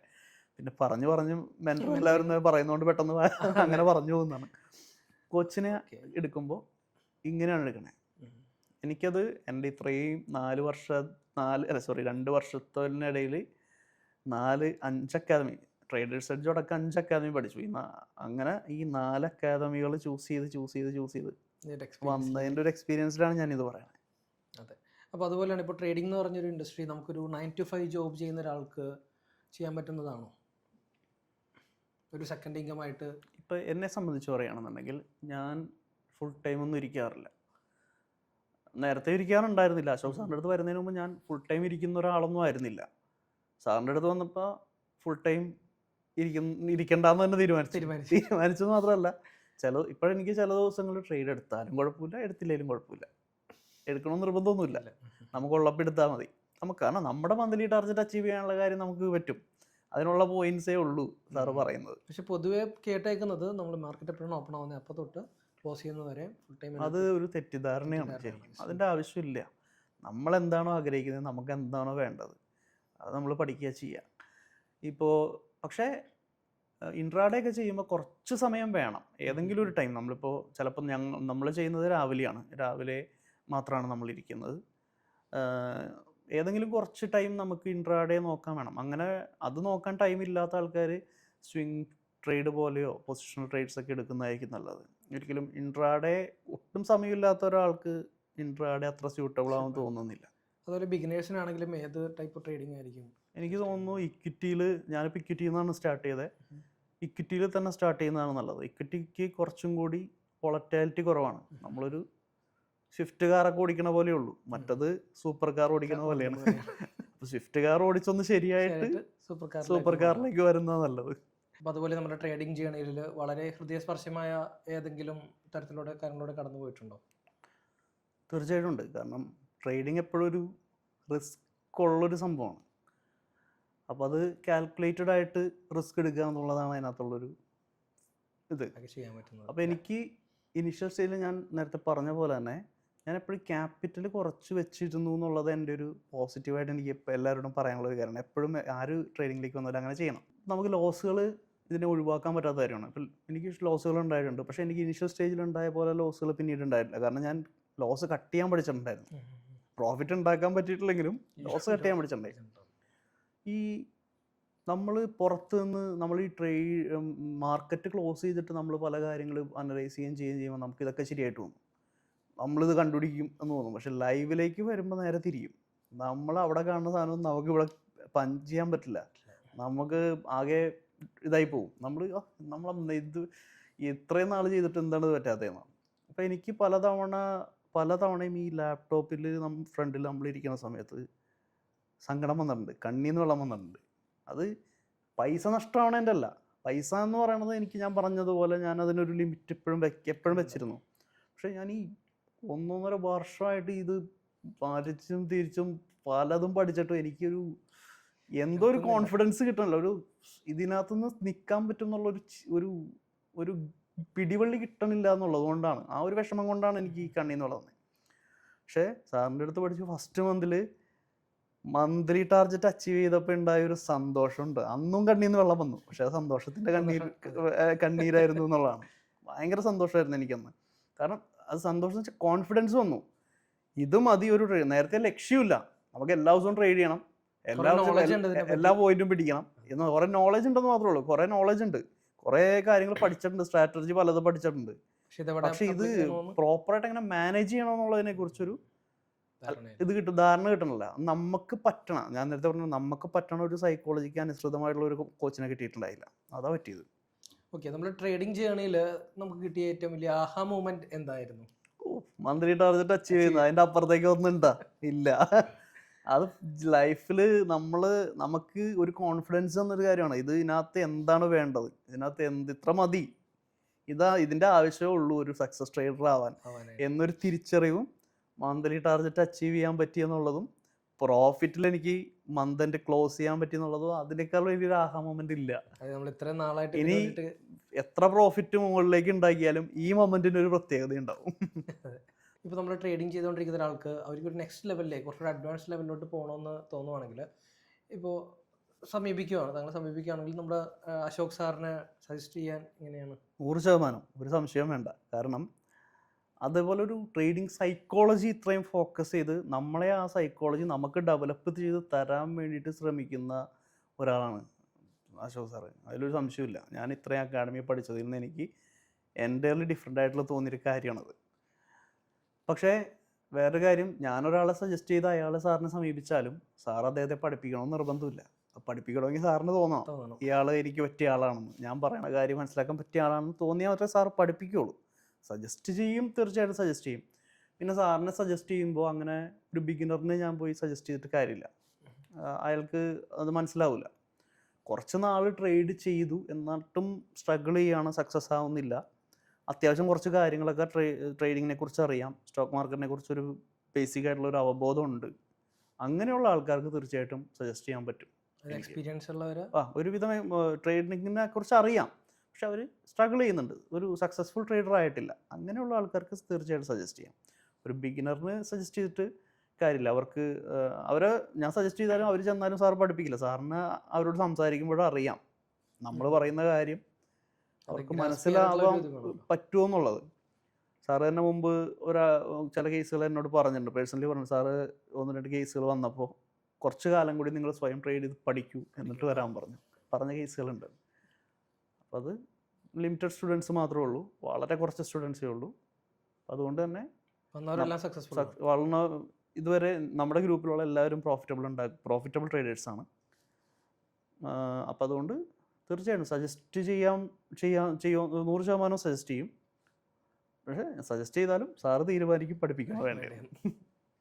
പിന്നെ പറഞ്ഞു മെൻറ്റർ എല്ലാവരും പറയുന്നതുകൊണ്ട് പെട്ടെന്ന് അങ്ങനെ പറഞ്ഞു പോകുന്നതാണ്. കോച്ചിനെ എടുക്കുമ്പോൾ ഇങ്ങനെയാണ് എടുക്കണേ. എനിക്കത് എൻ്റെ ഇത്രയും 2 വർഷത്തിനിടയിൽ 4-5 അക്കാദമി, ട്രേഡേഴ്സ് എഡ്ജ് അടക്കം 5 അക്കാദമി പഠിച്ചു. അങ്ങനെ ഈ 4 അക്കാദമികൾ ചൂസ് ചെയ്ത് വന്നതിൻ്റെ ഒരു എക്സ്പീരിയൻസിലാണ് ഞാനിത് പറയുന്നത്. അതെ. അപ്പോൾ അതുപോലെയാണ് ഇപ്പോൾ ട്രേഡിംഗ് എന്ന് പറഞ്ഞൊരു ഇൻഡസ്ട്രി നമുക്കൊരു 9 to 5 ജോബ് ചെയ്യുന്ന ഒരാൾക്ക് ചെയ്യാൻ പറ്റുന്നതാണോ? ഒരു സെക്കൻഡ് ഇൻകം ആയിട്ട്? ഇപ്പോൾ എന്നെ സംബന്ധിച്ച് പറയുകയാണെന്നുണ്ടെങ്കിൽ ഞാൻ ഫുൾ ടൈം ഒന്നും ഇരിക്കാറില്ല. നേരത്തെ ഇരിക്കാറുണ്ടായിരുന്നില്ല. അശോക് സാറിൻ്റെ അടുത്ത് വരുന്നതിന് മുമ്പ് ഞാൻ ഫുൾ ടൈം ഇരിക്കുന്ന ഒരാളൊന്നും ആയിരുന്നില്ല. സാറിൻ്റെ അടുത്ത് വന്നപ്പോൾ ഫുൾ ടൈം ഇരിക്കണ്ടെന്ന് തന്നെ തീരുമാനിച്ചത് മാത്രമല്ല, ഇപ്പോഴെനിക്ക് ചില ദിവസങ്ങളിൽ ട്രേഡ് എടുത്താലും കുഴപ്പമില്ല, എടുത്തില്ലെങ്കിലും കുഴപ്പമില്ല. എടുക്കണമെന്ന് നിർബന്ധമൊന്നുമില്ല, നമുക്കുള്ളപ്പോൾ എടുത്താൽ മതി. കാരണം നമ്മുടെ മന്ത്ലി ടാർഗറ്റ് അച്ചീവ് ചെയ്യാനുള്ള കാര്യം നമുക്ക് പറ്റും. അതിനുള്ള പോയിന്റ്സേ ഉള്ളൂ സാറ് പറയുന്നത്. പക്ഷെ പൊതുവെ കേട്ടേക്കുന്നത് നമ്മൾ മാർക്കറ്റ് എപ്പോഴും ഓപ്പൺ ആവുന്നത് അപ്പോൾ തൊട്ട് ക്ലോസ് ചെയ്യുന്നവരെ ഫുൾ ടൈം. അത് ഒരു തെറ്റിദ്ധാരണയാണ് ശരിക്കും. അതിൻ്റെ ആവശ്യമില്ല. നമ്മൾ എന്താണോ ആഗ്രഹിക്കുന്നത്, നമുക്ക് എന്താണോ വേണ്ടത്, അത് നമ്മൾ പഠിക്കുക ചെയ്യുക. പക്ഷേ ഇൻട്രാഡേ ഒക്കെ ചെയ്യുമ്പോൾ കുറച്ച് സമയം വേണം, ഏതെങ്കിലും ഒരു ടൈം. നമ്മളിപ്പോൾ ചിലപ്പോൾ നമ്മൾ ചെയ്യുന്നത് രാവിലെ മാത്രമാണ് നമ്മളിരിക്കുന്നത്. ഏതെങ്കിലും കുറച്ച് ടൈം നമുക്ക് ഇൻട്രാഡേ നോക്കാൻ വേണം. അങ്ങനെ അത് നോക്കാൻ ടൈം ഇല്ലാത്ത ആൾക്കാർ സ്വിംഗ് ട്രേഡ് പോലെയോ പൊസിഷണൽ ട്രേഡ്സ് ഒക്കെ എടുക്കുന്നതായിരിക്കും നല്ലത്. ഒരിക്കലും ഇൻട്രാഡേ ഒട്ടും സമയമില്ലാത്ത ഒരാൾക്ക് ഇൻട്രാഡേ അത്ര സ്യൂട്ടബിൾ ആവാൻ തോന്നുന്നില്ല. അതുപോലെ ബിഗിനേഴ്സിനാണെങ്കിലും ഏത് ടൈപ്പ് ട്രേഡിംഗ് ആയിരിക്കും? എനിക്ക് തോന്നുന്നു ഇക്വിറ്റിയിൽ, ഞാനിപ്പോൾ ഇക്വിറ്റിയിൽ നിന്നാണ് സ്റ്റാർട്ട് ചെയ്തത്. ഇക്വിറ്റിയിൽ തന്നെ സ്റ്റാർട്ട് ചെയ്യുന്നതാണ് നല്ലത്. ഇക്വിറ്റിക്ക് കുറച്ചും കൂടി വോളറ്റാലിറ്റി കുറവാണ്. നമ്മളൊരു സ്വിഫ്റ്റ് കാറൊക്കെ ഓടിക്കണ പോലെ ഉള്ളൂ, മറ്റത് സൂപ്പർ കാർ ഓടിക്കണ പോലെയാണ്. അപ്പോൾ സ്വിഫ്റ്റ് കാർ ഓടിച്ചൊന്ന് ശരിയായിട്ട് സൂപ്പർ കാറിലേക്ക് വരുന്നത് നല്ലത്. അപ്പോൾ അതുപോലെ നമ്മുടെ ട്രേഡിംഗ് ജേണിയിൽ വളരെ ഹൃദയസ്പർശമായ ഏതെങ്കിലും തരത്തിലൂടെ കാര്യങ്ങളൂടെ കടന്നു പോയിട്ടുണ്ടോ? തീർച്ചയായിട്ടും ഉണ്ട്. കാരണം ട്രേഡിംഗ് എപ്പോഴും ഒരു റിസ്ക് ഉള്ളൊരു സംഭവമാണ്. അപ്പോൾ അത് കാൽക്കുലേറ്റഡ് ആയിട്ട് റിസ്ക് എടുക്കുക എന്നുള്ളതാണ് അതിനകത്തുള്ളൊരു ഇത് ചെയ്യാൻ പറ്റുന്നത്. അപ്പോൾ എനിക്ക് ഇനിഷ്യൽ സ്റ്റേജിൽ ഞാൻ നേരത്തെ പറഞ്ഞ പോലെ തന്നെ ഞാൻ എപ്പോഴും ക്യാപിറ്റൽ കുറച്ച് വെച്ചിരുന്നു എന്നുള്ളത് എൻ്റെ ഒരു പോസിറ്റീവായിട്ട് എനിക്ക് ഇപ്പോൾ എല്ലാവരോടും പറയാനുള്ള ഒരു കാര്യമാണ്. എപ്പോഴും ആര് ട്രേഡിങ്ങിലേക്ക് വന്നാലും അങ്ങനെ ചെയ്യണം. നമുക്ക് ലോസുകൾ ഇതിനെ ഒഴിവാക്കാൻ പറ്റാത്ത കാര്യമാണ്. ഇപ്പോൾ എനിക്ക് ലോസുകൾ ഉണ്ടായിട്ടുണ്ട്, പക്ഷേ എനിക്ക് ഇനിഷ്യൽ സ്റ്റേജിൽ ഉണ്ടായ പോലെ ലോസുകൾ പിന്നീട് ഉണ്ടായിട്ടില്ല. കാരണം ഞാൻ ലോസ് കട്ട് ചെയ്യാൻ പഠിച്ചിട്ടുണ്ടായിരുന്നു. പ്രോഫിറ്റ് ഉണ്ടാക്കാൻ പറ്റിയിട്ടില്ലെങ്കിലും ലോസ് കട്ട് ചെയ്യാൻ പഠിച്ചിട്ടുണ്ടായിരുന്നു. ഈ നമ്മൾ പുറത്ത് നിന്ന് നമ്മൾ ഈ മാർക്കറ്റ് ക്ലോസ് ചെയ്തിട്ട് നമ്മൾ പല കാര്യങ്ങൾ അനലൈസ് ചെയ്യുമ്പോൾ നമുക്ക് ഇതൊക്കെ ശരിയായിട്ട് തോന്നും, നമ്മളിത് കണ്ടുപിടിക്കും എന്ന് തോന്നും. പക്ഷെ ലൈവിലേക്ക് വരുമ്പോൾ നേരെ തിരിയും. നമ്മൾ അവിടെ കാണുന്ന സാധനം നമുക്ക് ഇവിടെ പഞ്ച് ചെയ്യാൻ പറ്റില്ല, നമുക്ക് ആകെ ഇതായി പോവും. നമ്മൾ ഇത് ഇത്രയും നാൾ ചെയ്തിട്ട് എന്താണ് ഇത് പറ്റാത്തതെന്നാണ്. അപ്പോൾ എനിക്ക് പലതവണയും ഈ ലാപ്ടോപ്പിൽ ഫ്രണ്ടിൽ നമ്മളിരിക്കുന്ന സമയത്ത് സങ്കടം വന്നിട്ടുണ്ട്, കണ്ണീന്ന് വെള്ളം വന്നിട്ടുണ്ട്. അത് പൈസ നഷ്ടമാവണേൻ്റെ അല്ല, പൈസ എന്ന് പറയുന്നത് എനിക്ക് ഞാൻ പറഞ്ഞതുപോലെ ഞാൻ അതിനൊരു ലിമിറ്റ് എപ്പോഴും വെച്ചിരുന്നു. പക്ഷെ ഞാൻ ഈ 1.5 വർഷമായിട്ട് ഇത് വരച്ചും തിരിച്ചും പലതും പഠിച്ചിട്ടും എനിക്കൊരു എന്തോ ഒരു കിട്ടുന്നില്ല. കോൺഫിഡൻസ് കിട്ടണില്ല. ഇതിനകത്തുനിന്ന് നിൽക്കാൻ പറ്റും എന്നുള്ള ഒരു ഒരു പിടിവള്ളി കിട്ടണില്ല എന്നുള്ളത് കൊണ്ടാണ്, ആ ഒരു വിഷമം കൊണ്ടാണ് എനിക്ക് ഈ കണ്ണീന്ന് വളർന്നത്. പക്ഷേ സാറിൻ്റെ അടുത്ത് പഠിച്ച് ഫസ്റ്റ് മന്ത്ലി ടാർഗറ്റ് അച്ചീവ് ചെയ്തപ്പോൾ ഉണ്ടായ ഒരു സന്തോഷമുണ്ട്. അന്നും കണ്ണീന്ന് വെള്ളം വന്നു, പക്ഷെ ആ സന്തോഷത്തിൻ്റെ കണ്ണീരായിരുന്നു എന്നുള്ളതാണ്. ഭയങ്കര സന്തോഷമായിരുന്നു എനിക്കന്ന്. കാരണം അത് സന്തോഷം വെച്ചാൽ കോൺഫിഡൻസ് വന്നു. ഇത് മതി ഒരു നേരത്തെ ലക്ഷ്യമില്ല, നമുക്ക് എല്ലാ ദിവസവും ട്രേഡ് ചെയ്യണം, എല്ലാ പോയിന്റും പിടിക്കണം എന്ന് കുറേ നോളജ് ഉണ്ടെന്ന് മാത്രമേ ഉള്ളൂ. കുറേ നോളജ് ഉണ്ട്, കുറേ കാര്യങ്ങൾ പഠിച്ചിട്ടുണ്ട്, സ്ട്രാറ്റജി പലതും പഠിച്ചിട്ടുണ്ട്. പക്ഷെ ഇത് പ്രോപ്പറായിട്ട് എങ്ങനെ മാനേജ് ചെയ്യണമെന്നുള്ളതിനെ കുറിച്ചൊരു ധാരണ കിട്ടണില്ല. നമുക്ക് പറ്റണം, ഞാൻ നേരത്തെ പറഞ്ഞു, നമുക്ക് പറ്റണ ഒരു സൈക്കോളജിക്ക് അനുസൃതമായിട്ടുള്ള ഒരു കോച്ചിനെ കിട്ടിയിട്ടുണ്ടായില്ല. അതാ പറ്റിയത്. ഓക്കെ, നമ്മൾ ട്രേഡിംഗ് ജേർണിയിൽ നമുക്ക് കിട്ടിയ ഏറ്റവും വലിയ ആഹാ മൂമെന്റ് എന്തായിരുന്നു? മന്ത്ലി ടാർഗറ്റ് അച്ചീവ് ചെയ്യുന്നത്, അതിന്റെ അപ്പുറത്തേക്ക് ഒന്നും ഇല്ല. അത് ലൈഫിൽ നമുക്ക് ഒരു കോൺഫിഡൻസ് എന്നൊരു കാര്യമാണ്. ഇതിനകത്ത് എന്താണ് വേണ്ടത്, ഇതിനകത്ത് ഇത്ര മതി, ഇതിന്റെ ആവശ്യമേ ഉള്ളൂ ഒരു സക്സസ് ട്രേഡർ ആവാൻ എന്നൊരു തിരിച്ചറിവും മന്ത്ലി ടാർഗറ്റ് അച്ചീവ് ചെയ്യാൻ പറ്റിയെന്നുള്ളതും പ്രോഫിറ്റിൽ എനിക്ക് മന്ത് ക്ലോസ് ചെയ്യാൻ പറ്റിയെന്നുള്ളതും അതിനേക്കാൾ വലിയൊരു ആഹാ മൊമെന്റ് ഇല്ല. ഇനി എത്ര പ്രോഫിറ്റ് മുകളിലേക്ക് ഉണ്ടാക്കിയാലും ഈ മൊമെന്റിന് ഒരു പ്രത്യേകത ഉണ്ടാവും. ഇപ്പോൾ നമ്മൾ ട്രേഡിംഗ് ചെയ്തുകൊണ്ടിരിക്കുന്ന ഒരാൾക്ക് അവർക്ക് ഒരു നെക്സ്റ്റ് ലെവലിലേക്ക്, കുറച്ചൊരു അഡ്വാൻസ് ലെവലിലോട്ട് പോകണമെന്ന് തോന്നുവാണെങ്കിൽ, ഇപ്പോൾ താങ്കൾ സമീപിക്കുകയാണെങ്കിൽ നമ്മുടെ അശോക് സാറിനെ സജസ്റ്റ് ചെയ്യാൻ എങ്ങനെയാണ്? 100% ഒരു സംശയം വേണ്ട. കാരണം അതേപോലെ ഒരു ട്രേഡിംഗ് സൈക്കോളജി ഇത്രയും ഫോക്കസ് ചെയ്ത് നമ്മളെ ആ സൈക്കോളജി നമുക്ക് ഡെവലപ്പ് ചെയ്ത് തരാൻ വേണ്ടിയിട്ട് ശ്രമിക്കുന്ന ഒരാളാണ് അശോക് സാറ്. അതിലൊരു സംശയമില്ല. ഞാൻ ഇത്രയും അക്കാഡമി പഠിച്ചതിൽ നിന്ന് എനിക്ക് എൻ്റെ ഡിഫറെൻ്റ് ആയിട്ടുള്ള തോന്നിയൊരു കാര്യമാണത്. പക്ഷേ വേറൊരു കാര്യം, ഞാനൊരാളെ സജസ്റ്റ് ചെയ്ത് അയാൾ സാറിനെ സമീപിച്ചാലും സാർ അദ്ദേഹത്തെ പഠിപ്പിക്കണമെന്ന് നിർബന്ധമില്ല. പഠിപ്പിക്കണമെങ്കിൽ സാറിന് തോന്നണം ഇയാൾ എനിക്ക് പറ്റിയ ആളാണെന്ന്, ഞാൻ പറയുന്ന കാര്യം മനസ്സിലാക്കാൻ പറ്റിയ ആളാണെന്ന് തോന്നിയാൽ മാത്രമേ സാർ പഠിപ്പിക്കുകയുള്ളൂ. സജസ്റ്റ് ചെയ്യും, തീർച്ചയായിട്ടും സജസ്റ്റ് ചെയ്യും. പിന്നെ സാറിനെ സജസ്റ്റ് ചെയ്യുമ്പോൾ അങ്ങനെ ഒരു ബിഗിനറിനെ ഞാൻ പോയി സജസ്റ്റ് ചെയ്തിട്ട് കാര്യമില്ല, അയാൾക്ക് അത് മനസ്സിലാവില്ല. കുറച്ച് നാൾ ട്രേഡ് ചെയ്തു എന്നിട്ടും സ്ട്രഗിൾ ചെയ്യുകയാണ്, സക്സസ് ആവുന്നില്ല, അത്യാവശ്യം കുറച്ച് കാര്യങ്ങളൊക്കെ ട്രേഡിങ്ങിനെ കുറിച്ച് അറിയാം, സ്റ്റോക്ക് മാർക്കറ്റിനെ കുറിച്ചൊരു ബേസിക് ആയിട്ടുള്ള ഒരു അവബോധം ഉണ്ട്, അങ്ങനെയുള്ള ആൾക്കാർക്ക് തീർച്ചയായിട്ടും സജസ്റ്റ് ചെയ്യാൻ പറ്റും. എക്സ്പീരിയൻസ് ഉള്ളവർ ഒരുവിധം ട്രേഡിങ്ങിനെ കുറിച്ച് അറിയാം, പക്ഷെ അവർ സ്ട്രഗിൾ ചെയ്യുന്നുണ്ട്, ഒരു സക്സസ്ഫുൾ ട്രേഡർ ആയിട്ടില്ല, അങ്ങനെയുള്ള ആൾക്കാർക്ക് തീർച്ചയായിട്ടും സജസ്റ്റ് ചെയ്യാം. ഒരു ബിഗിനറിന് സജസ്റ്റ് ചെയ്തിട്ട് കാര്യമില്ല. അവരെ ഞാൻ സജസ്റ്റ് ചെയ്താലും അവർ ചെന്നാലും സാർ പഠിപ്പിക്കില്ല. സാറിന് അവരോട് സംസാരിക്കുമ്പോഴും അറിയാം നമ്മൾ പറയുന്ന കാര്യം അവർക്ക് മനസ്സിലാവാൻ പറ്റുമോ എന്നുള്ളത്. സാറ് തന്നെ മുമ്പ് ചില കേസുകൾ എന്നോട് പറഞ്ഞിട്ടുണ്ട്, പേഴ്സണലി പറഞ്ഞു, സാറ് 1-2 കേസുകൾ വന്നപ്പോൾ കുറച്ച് കാലം കൂടി നിങ്ങൾ സ്വയം ട്രേഡ് ചെയ്ത് പഠിക്കൂ എന്നിട്ട് വരാൻ പറഞ്ഞ കേസുകളുണ്ട്. അപ്പോൾ അത് ലിമിറ്റഡ് സ്റ്റുഡൻസ് മാത്രമേ ഉള്ളൂ, വളരെ കുറച്ച് സ്റ്റുഡൻസേ ഉള്ളൂ. അതുകൊണ്ട് തന്നെ ഇതുവരെ നമ്മുടെ ഗ്രൂപ്പിലുള്ള എല്ലാവരും പ്രോഫിറ്റബിൾ ട്രേഡേഴ്സാണ്. അപ്പോൾ അതുകൊണ്ട് തീർച്ചയായിട്ടും സജസ്റ്റ് ചെയ്യാം 100% സജസ്റ്റ് ചെയ്യും. പക്ഷേ സജസ്റ്റ് ചെയ്താലും സാറ് തീരുമാനിക്കും പഠിപ്പിക്കണം വേണ്ടേ.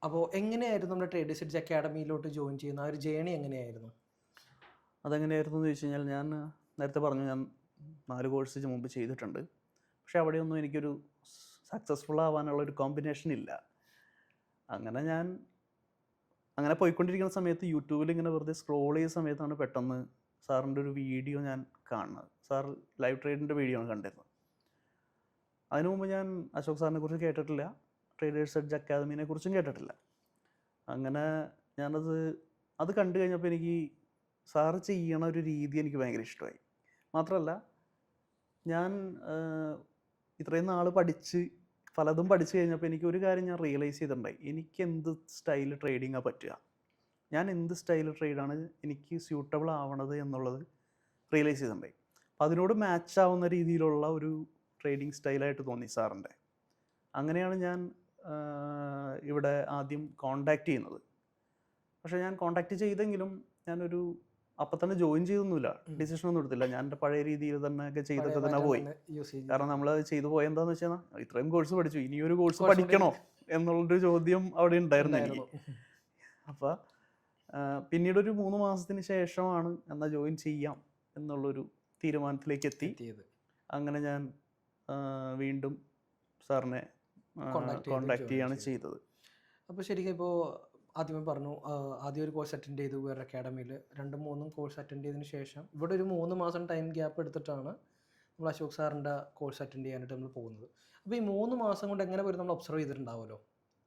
അപ്പോൾ എങ്ങനെയായിരുന്നു നമ്മുടെ ട്രേഡേഴ്സ് എഡ്ജ് അക്കാഡമിയിലോട്ട് ജോയിൻ ചെയ്യുന്ന ആ ഒരു ജേണി എങ്ങനെയായിരുന്നു? അതെങ്ങനെയായിരുന്നു എന്ന് ചോദിച്ചു കഴിഞ്ഞാൽ, ഞാൻ നേരത്തെ പറഞ്ഞു ഞാൻ 4 കോഴ്സ് മുമ്പ് ചെയ്തിട്ടുണ്ട്. പക്ഷെ അവിടെയൊന്നും എനിക്കൊരു സക്സസ്ഫുൾ ആവാനുള്ളൊരു കോമ്പിനേഷൻ ഇല്ല. അങ്ങനെ പോയിക്കൊണ്ടിരിക്കുന്ന സമയത്ത് യൂട്യൂബിൽ ഇങ്ങനെ വെറുതെ സ്ക്രോൾ ചെയ്ത സമയത്താണ് പെട്ടെന്ന് സാറിൻ്റെ ഒരു വീഡിയോ ഞാൻ കാണുന്നത്. സാർ ലൈവ് ട്രേഡിൻ്റെ വീഡിയോ ആണ് കണ്ടിരുന്നത്. അതിനു മുമ്പ് ഞാൻ അശോക് സാറിനെ കുറിച്ച് കേട്ടിട്ടില്ല, ട്രേഡേഴ്സ് എഡ്ജ് അക്കാദമിനെ കുറിച്ചും കേട്ടിട്ടില്ല. അങ്ങനെ അത് കണ്ടു കഴിഞ്ഞപ്പോൾ എനിക്ക് സാറ് ചെയ്യണ ഒരു രീതി എനിക്ക് ഭയങ്കര ഇഷ്ടമായി. മാത്രമല്ല ഞാൻ ഇത്രയും നാൾ പലതും പഠിച്ചു കഴിഞ്ഞപ്പോൾ എനിക്ക് ഒരു കാര്യം ഞാൻ റിയലൈസ് ചെയ്തിട്ടുണ്ടായി, എനിക്ക് എന്ത് സ്റ്റൈൽ ട്രേഡിങ്ങാണ് പറ്റുക, ഞാൻ എന്ത് സ്റ്റൈൽ ട്രേഡാണ് എനിക്ക് സ്യൂട്ടബിൾ ആവണത് എന്നുള്ളത് റിയലൈസ് ചെയ്തിട്ടുണ്ടായി. അപ്പം അതിനോട് മാച്ച് ആവുന്ന രീതിയിലുള്ള ഒരു ട്രേഡിങ് സ്റ്റൈലായിട്ട് തോന്നി സാറിൻ്റെ. അങ്ങനെയാണ് ഞാൻ ഇവിടെ ആദ്യം കോണ്ടാക്ട് ചെയ്യുന്നത്. പക്ഷേ ഞാൻ കോണ്ടാക്ട് ചെയ്തെങ്കിലും ഞാനൊരു അപ്പം തന്നെ ജോയിൻ ചെയ്തൊന്നുമില്ല, ഡിസിഷൻ ഒന്നും എടുത്തില്ല. ഞാൻ എൻ്റെ പഴയ രീതിയിൽ തന്നെ ഒക്കെ ചെയ്തിട്ട് തന്നെ പോയി. കാരണം നമ്മൾ ചെയ്തു പോയെന്താന്ന് വെച്ചാൽ, ഇത്രയും കോഴ്സ് പഠിച്ചു, ഇനിയൊരു കോഴ്സ് പഠിക്കണോ എന്നുള്ളൊരു ചോദ്യം അവിടെ ഉണ്ടായിരുന്നു എനിക്ക്. അപ്പം പിന്നീടൊരു 3 മാസത്തിന് ശേഷമാണ് എന്നാൽ ജോയിൻ ചെയ്യാം എന്നുള്ളൊരു തീരുമാനത്തിലേക്ക് എത്തിയത്. അങ്ങനെ ഞാൻ വീണ്ടും സാറിനെ കോണ്ടാക്ട് ചെയ്യാണ് ചെയ്തത്. അപ്പോൾ ശരിക്കും ഇപ്പോൾ ആദ്യമേ പറഞ്ഞു, ആദ്യം ഒരു കോഴ്സ് അറ്റൻഡ് ചെയ്തു വേറെ അക്കാഡമിയിൽ, 2-3 കോഴ്സ് അറ്റൻഡ് ചെയ്തതിന് ശേഷം ഇവിടെ ഒരു 3 മാസം ടൈം ഗ്യാപ്പ് എടുത്തിട്ടാണ് നമ്മൾ അശോക് സാറിൻ്റെ കോഴ്സ് അറ്റൻഡ് ചെയ്യാനായിട്ട് നമ്മൾ പോകുന്നത്. അപ്പോൾ ഈ 3 മാസം കൊണ്ട് എങ്ങനെ വരും നമ്മൾ ഒബ്സർവ് ചെയ്തിട്ടുണ്ടാവുമല്ലോ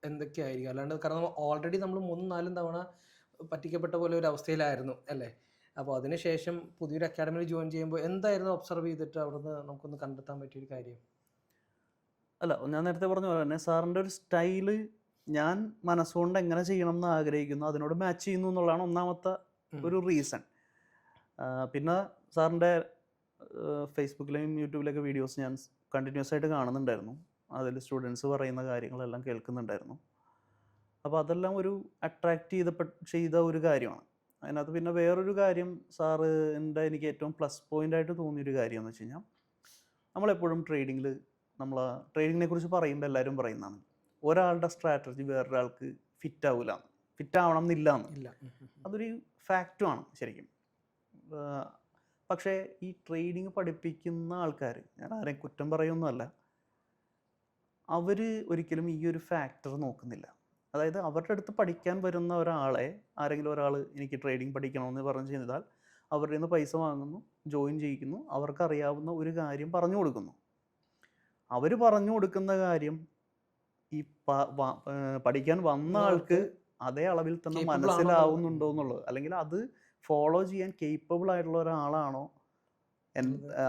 എന്തൊക്കെയായിരിക്കും, അല്ലാണ്ട് കാരണം ഓൾറെഡി നമ്മൾ 3-4 തവണ പറ്റിക്കപ്പെട്ട പോലെ ഒരു അവസ്ഥയിലായിരുന്നു അല്ലേ. അപ്പോൾ അതിനുശേഷം പുതിയൊരു അക്കാഡമിയിൽ ജോയിൻ ചെയ്യുമ്പോൾ എന്തായിരുന്നു ഒബ്സർവ് ചെയ്തിട്ട് അവിടുന്ന് നമുക്കൊന്ന് കണ്ടെത്താൻ പറ്റിയൊരു കാര്യം? അല്ല, ഞാൻ നേരത്തെ പറഞ്ഞ പോലെ തന്നെ സാറിൻ്റെ ഒരു സ്റ്റൈല് ഞാൻ മനസ്സുകൊണ്ട് എങ്ങനെ ചെയ്യണം എന്ന് ആഗ്രഹിക്കുന്നു അതിനോട് മാച്ച് ചെയ്യുന്നു എന്നുള്ളതാണ് ഒന്നാമത്തെ ഒരു റീസൺ. പിന്നെ സാറിൻ്റെ ഫേസ്ബുക്കിലെയും യൂട്യൂബിലൊക്കെ വീഡിയോസ് ഞാൻ കണ്ടിന്യൂസ് ആയിട്ട് കാണുന്നുണ്ടായിരുന്നു. അതിൽ സ്റ്റുഡൻസ് പറയുന്ന കാര്യങ്ങളെല്ലാം കേൾക്കുന്നുണ്ടായിരുന്നു. അപ്പോൾ അതെല്ലാം ഒരു അട്രാക്റ്റ് ചെയ്ത ഒരു കാര്യമാണ്. അതിനകത്ത് പിന്നെ വേറൊരു കാര്യം സാറിൻ്റെ എനിക്ക് ഏറ്റവും പ്ലസ് പോയിൻ്റായിട്ട് തോന്നിയൊരു കാര്യം എന്ന് വെച്ച് കഴിഞ്ഞാൽ, നമ്മളെപ്പോഴും ട്രേഡിങ്ങിനെ കുറിച്ച് പറയുമ്പോൾ എല്ലാവരും പറയുന്നതാണ് ഒരാളുടെ സ്ട്രാറ്റജി വേറൊരാൾക്ക് ഫിറ്റ് ആവണം എന്നില്ല എന്ന്. അതൊരു ഫാക്റ്റുമാണ് ശരിക്കും. പക്ഷേ ഈ ട്രേഡിങ് പഠിപ്പിക്കുന്ന ആൾക്കാർ, ഞാൻ ആരെയും കുറ്റം പറയുന്നതല്ല, അവർ ഒരിക്കലും ഈ ഒരു ഫാക്ടർ നോക്കുന്നില്ല. അതായത് അവരുടെ അടുത്ത് പഠിക്കാൻ വരുന്ന ആരെങ്കിലും ഒരാൾ എനിക്ക് ട്രേഡിങ് പഠിക്കണമെന്ന് പറഞ്ഞു ചെയ്താൽ അവരുടെ നിന്ന് പൈസ വാങ്ങുന്നു, ജോയിൻ ചെയ്യിക്കുന്നു, അവർക്കറിയാവുന്ന ഒരു കാര്യം പറഞ്ഞു കൊടുക്കുന്നു. അവർ പറഞ്ഞു കൊടുക്കുന്ന കാര്യം ഈ പഠിക്കാൻ വന്ന ആൾക്ക് അതേ അളവിൽ തന്നെ മനസ്സിലാവുന്നുണ്ടോ എന്നുള്ളത്, അല്ലെങ്കിൽ അത് ഫോളോ ചെയ്യാൻ കേപ്പബിൾ ആയിട്ടുള്ള ഒരാളാണോ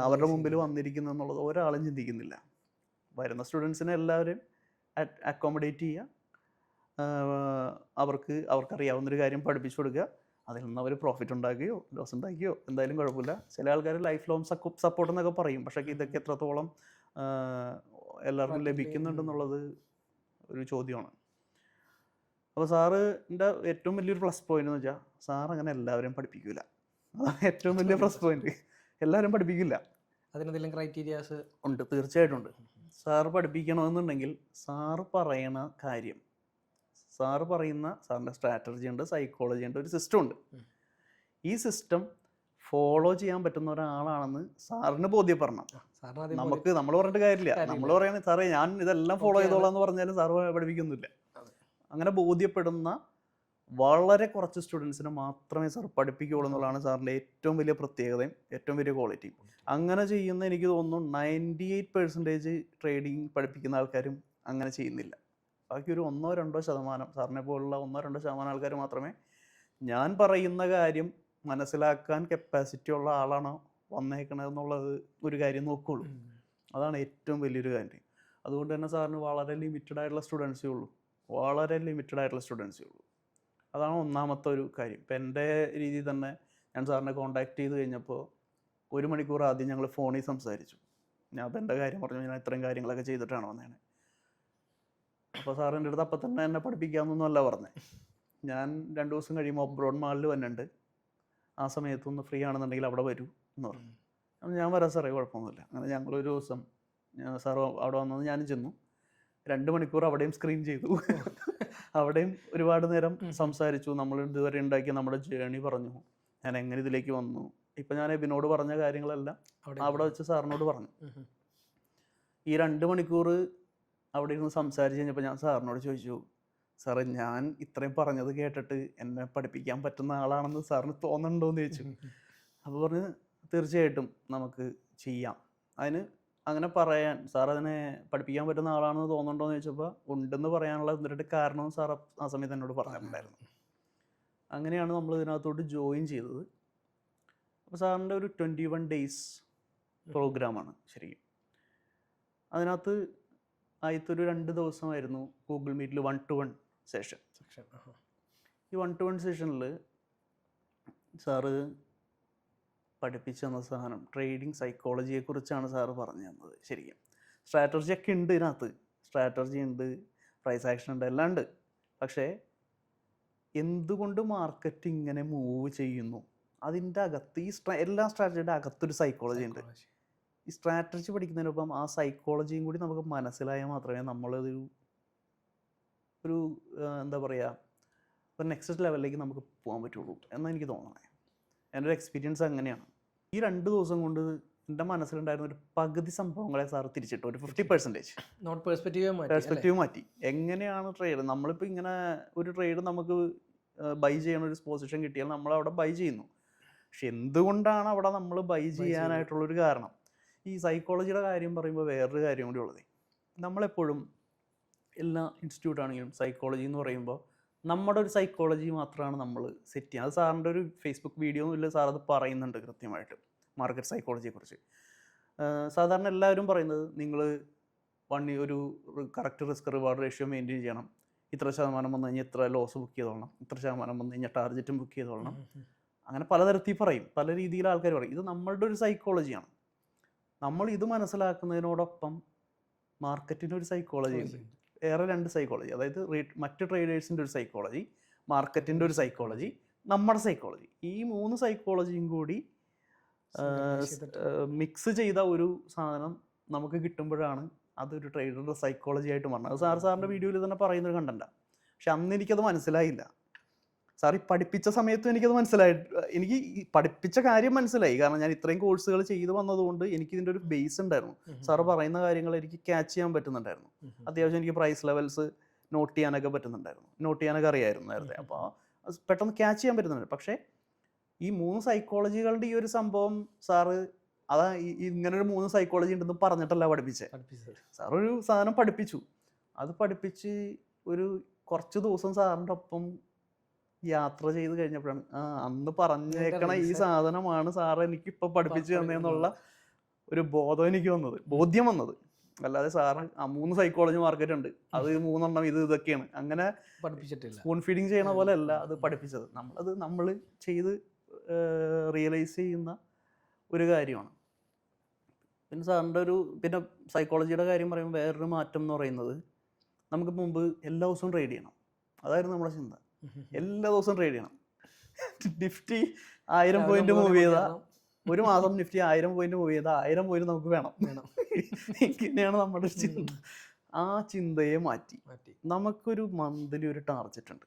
അവരുടെ മുമ്പിൽ വന്നിരിക്കുന്നത് എന്നുള്ളത് ഒരാളും ചിന്തിക്കുന്നില്ല. വരുന്ന സ്റ്റുഡൻസിനെ എല്ലാവരും അക്കോമഡേറ്റ് ചെയ്യുക, അവർക്കറിയാവുന്നൊരു കാര്യം പഠിപ്പിച്ചു കൊടുക്കുക, അതിൽ നിന്ന് അവർ പ്രോഫിറ്റ് ഉണ്ടാക്കുകയോ ലോസ് ഉണ്ടാക്കുകയോ എന്തായാലും കുഴപ്പമില്ല. ചില ആൾക്കാർ ലൈഫ് ലോങ് സപ്പോർട്ട് എന്നൊക്കെ പറയും, പക്ഷേ ഇതൊക്കെ എത്രത്തോളം എല്ലാവർക്കും ലഭിക്കുന്നുണ്ടെന്നുള്ളത് ഒരു ചോദ്യമാണ്. അപ്പോൾ സാറിൻ്റെ ഏറ്റവും വലിയൊരു പ്ലസ് പോയിന്റ് എന്ന് വെച്ചാൽ സാർ അങ്ങനെ എല്ലാവരും പഠിപ്പിക്കില്ല. അതാണ് ഏറ്റവും വലിയ പ്ലസ് പോയിന്റ്. എല്ലാവരും പഠിപ്പിക്കില്ല. അതിനെന്തെങ്കിലും ക്രൈറ്റീരിയാസ് ഉണ്ട്, തീർച്ചയായിട്ടും ഉണ്ട്. സാറ് പഠിപ്പിക്കണമെന്നുണ്ടെങ്കിൽ സാറ് പറയണ കാര്യം, സാറിൻ്റെ സ്ട്രാറ്റജി ഉണ്ട്, സൈക്കോളജി ഉണ്ട്, ഒരു സിസ്റ്റം ഉണ്ട്. ഈ സിസ്റ്റം ഫോളോ ചെയ്യാൻ പറ്റുന്ന ഒരാളാണെന്ന് സാറിന് ബോധ്യപ്പെടണം. നമ്മൾ പറഞ്ഞിട്ട് കാര്യമില്ല. നമ്മൾ പറയുന്നത് സാറേ ഞാൻ ഇതെല്ലാം ഫോളോ ചെയ്തോളാം എന്ന് പറഞ്ഞാലും സാറ് പഠിപ്പിക്കുന്നില്ല. അങ്ങനെ ബോധ്യപ്പെടുന്ന വളരെ കുറച്ച് സ്റ്റുഡൻസിനെ മാത്രമേ സാർ പഠിപ്പിക്കുകയുള്ളൂ എന്നുള്ളതാണ് സാറിൻ്റെ ഏറ്റവും വലിയ പ്രത്യേകതയും ഏറ്റവും വലിയ ക്വാളിറ്റിയും. അങ്ങനെ ചെയ്യുന്ന എനിക്ക് തോന്നുന്നു 98% ട്രേഡിങ് പഠിപ്പിക്കുന്ന ആൾക്കാരും അങ്ങനെ ചെയ്യുന്നില്ല. ബാക്കി ഒരു 1-2% സാറിനെ പോലുള്ള 1-2% ആൾക്കാർ മാത്രമേ ഞാൻ പറയുന്ന കാര്യം മനസ്സിലാക്കാൻ കപ്പാസിറ്റി ഉള്ള ആളാണോ വന്നേക്കണതെന്നുള്ളത് ഒരു കാര്യം നോക്കുകയുള്ളൂ. അതാണ് ഏറ്റവും വലിയൊരു കാര്യം. അതുകൊണ്ട് തന്നെ സാറിന് വളരെ ലിമിറ്റഡ് ആയിട്ടുള്ള സ്റ്റുഡൻസേ ഉള്ളൂ. അതാണ് ഒന്നാമത്തെ ഒരു കാര്യം. ഇപ്പം എൻ്റെ രീതിയിൽ തന്നെ ഞാൻ സാറിനെ കോൺടാക്ട് ചെയ്ത് കഴിഞ്ഞപ്പോൾ 1 മണിക്കൂർ ആദ്യം ഞങ്ങൾ ഫോണിൽ സംസാരിച്ചു. ഞാൻ അപ്പം എൻ്റെ കാര്യം പറഞ്ഞു, ഞാൻ ഇത്രയും കാര്യങ്ങളൊക്കെ ചെയ്തിട്ടാണ് വന്നേനെ. അപ്പോൾ സാർ എൻ്റെ അടുത്ത് അപ്പം തന്നെ എന്നെ പഠിപ്പിക്കാമെന്നൊന്നുമല്ല പറഞ്ഞത്. ഞാൻ 2 ദിവസം കഴിയുമ്പോൾ അബ്രോഡ് മാളിൽ വന്നിട്ടുണ്ട്, ആ സമയത്തൊന്ന് ഫ്രീ ആണെന്നുണ്ടെങ്കിൽ അവിടെ വരൂ എന്ന് പറഞ്ഞു. ഞാൻ വരാം സാറേ, കുഴപ്പമൊന്നുമില്ല. അങ്ങനെ ഞങ്ങളൊരു ദിവസം സാർ അവിടെ വന്നത് ഞാനും ചെന്നു. 2 മണിക്കൂർ അവിടെയും സ്ക്രീൻ ചെയ്തു. അവിടെയും ഒരുപാട് നേരം സംസാരിച്ചു. നമ്മൾ ഇതുവരെ ഉണ്ടാക്കിയ നമ്മുടെ ജേണി പറഞ്ഞു, ഞാൻ എങ്ങനെ ഇതിലേക്ക് വന്നു. ഇപ്പം ഞാൻ എബിനോട് പറഞ്ഞ കാര്യങ്ങളെല്ലാം അവിടെ വെച്ച് സാറിനോട് പറഞ്ഞു. ഈ 2 മണിക്കൂർ അവിടെ ഇരുന്ന് സംസാരിച്ച് കഴിഞ്ഞപ്പോൾ ഞാൻ സാറിനോട് ചോദിച്ചു, സാറേ ഞാൻ ഇത്രയും പറഞ്ഞത് കേട്ടിട്ട് എന്നെ പഠിപ്പിക്കാൻ പറ്റുന്ന ആളാണെന്ന് സാറിന് തോന്നുന്നുണ്ടോ എന്ന് ചോദിച്ചു. അപ്പോൾ പറഞ്ഞ് തീർച്ചയായിട്ടും നമുക്ക് ചെയ്യാം. അങ്ങനെ പറയാൻ സാർ അതിനെ പഠിപ്പിക്കാൻ പറ്റുന്ന ആളാണെന്ന് തോന്നുന്നുണ്ടോ എന്ന് ചോദിച്ചപ്പോൾ ഉണ്ടെന്ന് പറയാനുള്ള എന്നിട്ട് കാരണവും സാർ ആ സമയത്ത് എന്നോട് പറഞ്ഞിട്ടുണ്ടായിരുന്നു. അങ്ങനെയാണ് നമ്മൾ ഇതിനകത്തോട്ട് ജോയിൻ ചെയ്തത്. അപ്പോൾ സാറിൻ്റെ ഒരു 21 days പ്രോഗ്രാമാണ് ശരിക്കും. അതിനകത്ത് ആദ്യത്തെ ഒരു 2 ദിവസമായിരുന്നു ഗൂഗിൾ മീറ്റിൽ 1-to-1 സെഷൻ. ഈ 1-to-1 സെഷനിൽ സാറ് പഠിപ്പിച്ചു തന്ന സാധനം ട്രേഡിങ് സൈക്കോളജിയെക്കുറിച്ചാണ് സാറ് പറഞ്ഞു തന്നത്. ശരിക്കും സ്ട്രാറ്റജി ഒക്കെ ഉണ്ട് ഇതിനകത്ത്, സ്ട്രാറ്റജി ഉണ്ട്, പ്രൈസ് ആക്ഷൻ ഉണ്ട്, എല്ലാം ഉണ്ട്. പക്ഷേ എന്തുകൊണ്ട് മാർക്കറ്റ് ഇങ്ങനെ മൂവ് ചെയ്യുന്നു, അതിൻ്റെ അകത്ത് എല്ലാ സ്ട്രാറ്റജിയുടെ അകത്തൊരു സൈക്കോളജി ഉണ്ട്. ഈ സ്ട്രാറ്റജി പഠിക്കുന്നതിനൊപ്പം ആ സൈക്കോളജിയും കൂടി നമുക്ക് മനസ്സിലായാൽ മാത്രമേ നമ്മളതൊരു എന്താ പറയുക, ഒരു നെക്സ്റ്റ് ലെവലിലേക്ക് നമുക്ക് പോകാൻ പറ്റുള്ളൂ എന്നാണ് എനിക്ക് തോന്നുന്നത്. എൻ്റെ ഒരു എക്സ്പീരിയൻസ് അങ്ങനെയാണ്. ഈ 2 ദിവസം കൊണ്ട് എൻ്റെ മനസ്സിലുണ്ടായിരുന്ന ഒരു പകുതി സംഭവങ്ങളെ സാർ തിരിച്ചിട്ടു, ഒരു 50%. നോട്ട് പെർസ്പെക്റ്റീവ് മാറ്റി പെർസ്പെക്റ്റീവ് മാറ്റി. എങ്ങനെയാണ് ട്രേഡ്, നമ്മളിപ്പോൾ ഇങ്ങനെ ഒരു ട്രേഡ് നമുക്ക് ബൈ ചെയ്യണ ഒരു പൊസിഷൻ കിട്ടിയാൽ നമ്മൾ അവിടെ ബൈ ചെയ്യുന്നു. പക്ഷെ എന്തുകൊണ്ടാണ് അവിടെ നമ്മൾ ബൈ ചെയ്യാനായിട്ടുള്ളൊരു കാരണം? ഈ സൈക്കോളജിയുടെ കാര്യം പറയുമ്പോൾ വേറൊരു കാര്യം കൂടി ഉള്ളത്, നമ്മളെപ്പോഴും എല്ലാ ഇൻസ്റ്റിറ്റ്യൂട്ട് ആണെങ്കിലും സൈക്കോളജി എന്ന് പറയുമ്പോൾ നമ്മുടെ ഒരു സൈക്കോളജി മാത്രമാണ് നമ്മൾ സെറ്റ് ചെയ്യുക. അത് സാറിൻ്റെ ഒരു ഫേസ്ബുക്ക് വീഡിയോ ഒന്നും ഇല്ല, സാർ അത് പറയുന്നുണ്ട് കൃത്യമായിട്ട് മാർക്കറ്റ് സൈക്കോളജിയെക്കുറിച്ച്. സാധാരണ എല്ലാവരും പറയുന്നത് നിങ്ങൾ ഒരു correct risk reward ratio maintain ചെയ്യണം, ഇത്ര ശതമാനം വന്നു കഴിഞ്ഞാൽ ഇത്ര ലോസ് ബുക്ക് ചെയ്തോളണം, ഇത്ര ശതമാനം വന്നു കഴിഞ്ഞാൽ ടാർജറ്റും ബുക്ക് ചെയ്തോളണം. അങ്ങനെ പലതരത്തിൽ പറയും, പല രീതിയിൽ ആൾക്കാർ പറയും. ഇത് നമ്മളുടെ ഒരു സൈക്കോളജിയാണ്. നമ്മൾ ഇത് മനസ്സിലാക്കുന്നതിനോടൊപ്പം മാർക്കറ്റിൻ്റെ ഒരു സൈക്കോളജി ഉണ്ട്, വേറെ 2 സൈക്കോളജി. അതായത് മറ്റ് ട്രേഡേഴ്സിൻ്റെ ഒരു സൈക്കോളജി, മാർക്കറ്റിൻ്റെ ഒരു സൈക്കോളജി, നമ്മുടെ സൈക്കോളജി. ഈ 3 സൈക്കോളജിയും കൂടി മിക്സ് ചെയ്ത ഒരു സാധനം നമുക്ക് കിട്ടുമ്പോഴാണ് അതൊരു ട്രേഡറുടെ സൈക്കോളജി ആയിട്ട് മാറുന്നത്. അത് സാറിൻ്റെ വീഡിയോയിൽ തന്നെ പറയുന്നൊരു കണ്ടന്റാണ്. പക്ഷെ അന്ന് എനിക്കത് മനസ്സിലായില്ല. സാർ ഈ പഠിപ്പിച്ച സമയത്തും എനിക്കത് എനിക്ക് ഈ പഠിപ്പിച്ച കാര്യം മനസ്സിലായി. കാരണം ഞാൻ ഇത്രയും കോഴ്സുകൾ ചെയ്ത് വന്നതുകൊണ്ട് എനിക്ക് ഇതിൻ്റെ ഒരു ബേസ് ഉണ്ടായിരുന്നു. സാറ് പറയുന്ന കാര്യങ്ങൾ എനിക്ക് ക്യാച്ച് ചെയ്യാൻ പറ്റുന്നുണ്ടായിരുന്നു. അത്യാവശ്യം എനിക്ക് പ്രൈസ് ലെവൽസ് നോട്ട് ചെയ്യാനൊക്കെ പറ്റുന്നുണ്ടായിരുന്നു, നോട്ട് ചെയ്യാനൊക്കെ അറിയായിരുന്നു നേരത്തെ. അപ്പോൾ പെട്ടെന്ന് ക്യാച്ച് ചെയ്യാൻ പറ്റുന്നുണ്ട്. പക്ഷേ ഈ 3 സൈക്കോളജികളുടെ ഈ ഒരു സംഭവം സാറ് ഇങ്ങനൊരു 3 സൈക്കോളജി ഉണ്ടെന്ന് പറഞ്ഞിട്ടല്ല പഠിപ്പിച്ചത്. സാർ ഒരു സാധനം പഠിപ്പിച്ചു. അത് പഠിപ്പിച്ച് ഒരു കുറച്ച് ദിവസം സാറിൻ്റെ ഒപ്പം യാത്ര ചെയ്ത് കഴിഞ്ഞപ്പോഴാണ് അന്ന് പറഞ്ഞേക്കണ ഈ സാധനമാണ് സാറ് എനിക്കിപ്പോൾ പഠിപ്പിച്ചു തന്നെന്നുള്ള ഒരു ബോധ്യം വന്നത്. അല്ലാതെ സാറ് 3 സൈക്കോളജി മാർക്കറ്റ് ഉണ്ട്, അത് 3 ഇതൊക്കെയാണ്, അങ്ങനെ പഠിപ്പിച്ചിട്ടില്ല. സ്പൂൺ ഫീഡിങ് ചെയ്യണ പോലെ അല്ല അത് പഠിപ്പിച്ചത്. നമ്മൾ ചെയ്ത് റിയലൈസ് ചെയ്യുന്ന ഒരു കാര്യമാണ്. പിന്നെ സാറിൻ്റെ പിന്നെ സൈക്കോളജിയുടെ കാര്യം പറയുമ്പോൾ വേറൊരു മാറ്റം എന്ന് പറയുന്നത്, നമുക്ക് മുമ്പ് എല്ലാ ദിവസവും ട്രേഡ് ചെയ്യണം, അതായിരുന്നു നമ്മുടെ ചിന്ത. എല്ലാ ദിവസവും ട്രേഡ് ചെയ്യണം. നിഫ്റ്റി 1000 പോയിന്റ് മൂവ് ചെയ്താൽ ഒരു മാസം നിഫ്റ്റി 1000 പോയിന്റ് മൂവ് ചെയ്താൽ 1000 പോയിന്റ് നമുക്ക് വേണം. ഇങ്ങനെയാണ് നമ്മുടെ ചിന്ത. ആ ചിന്തയെ മാറ്റി നമുക്കൊരു മന്ത്ലി ഒരു ടാർജറ്റ് ഉണ്ട്.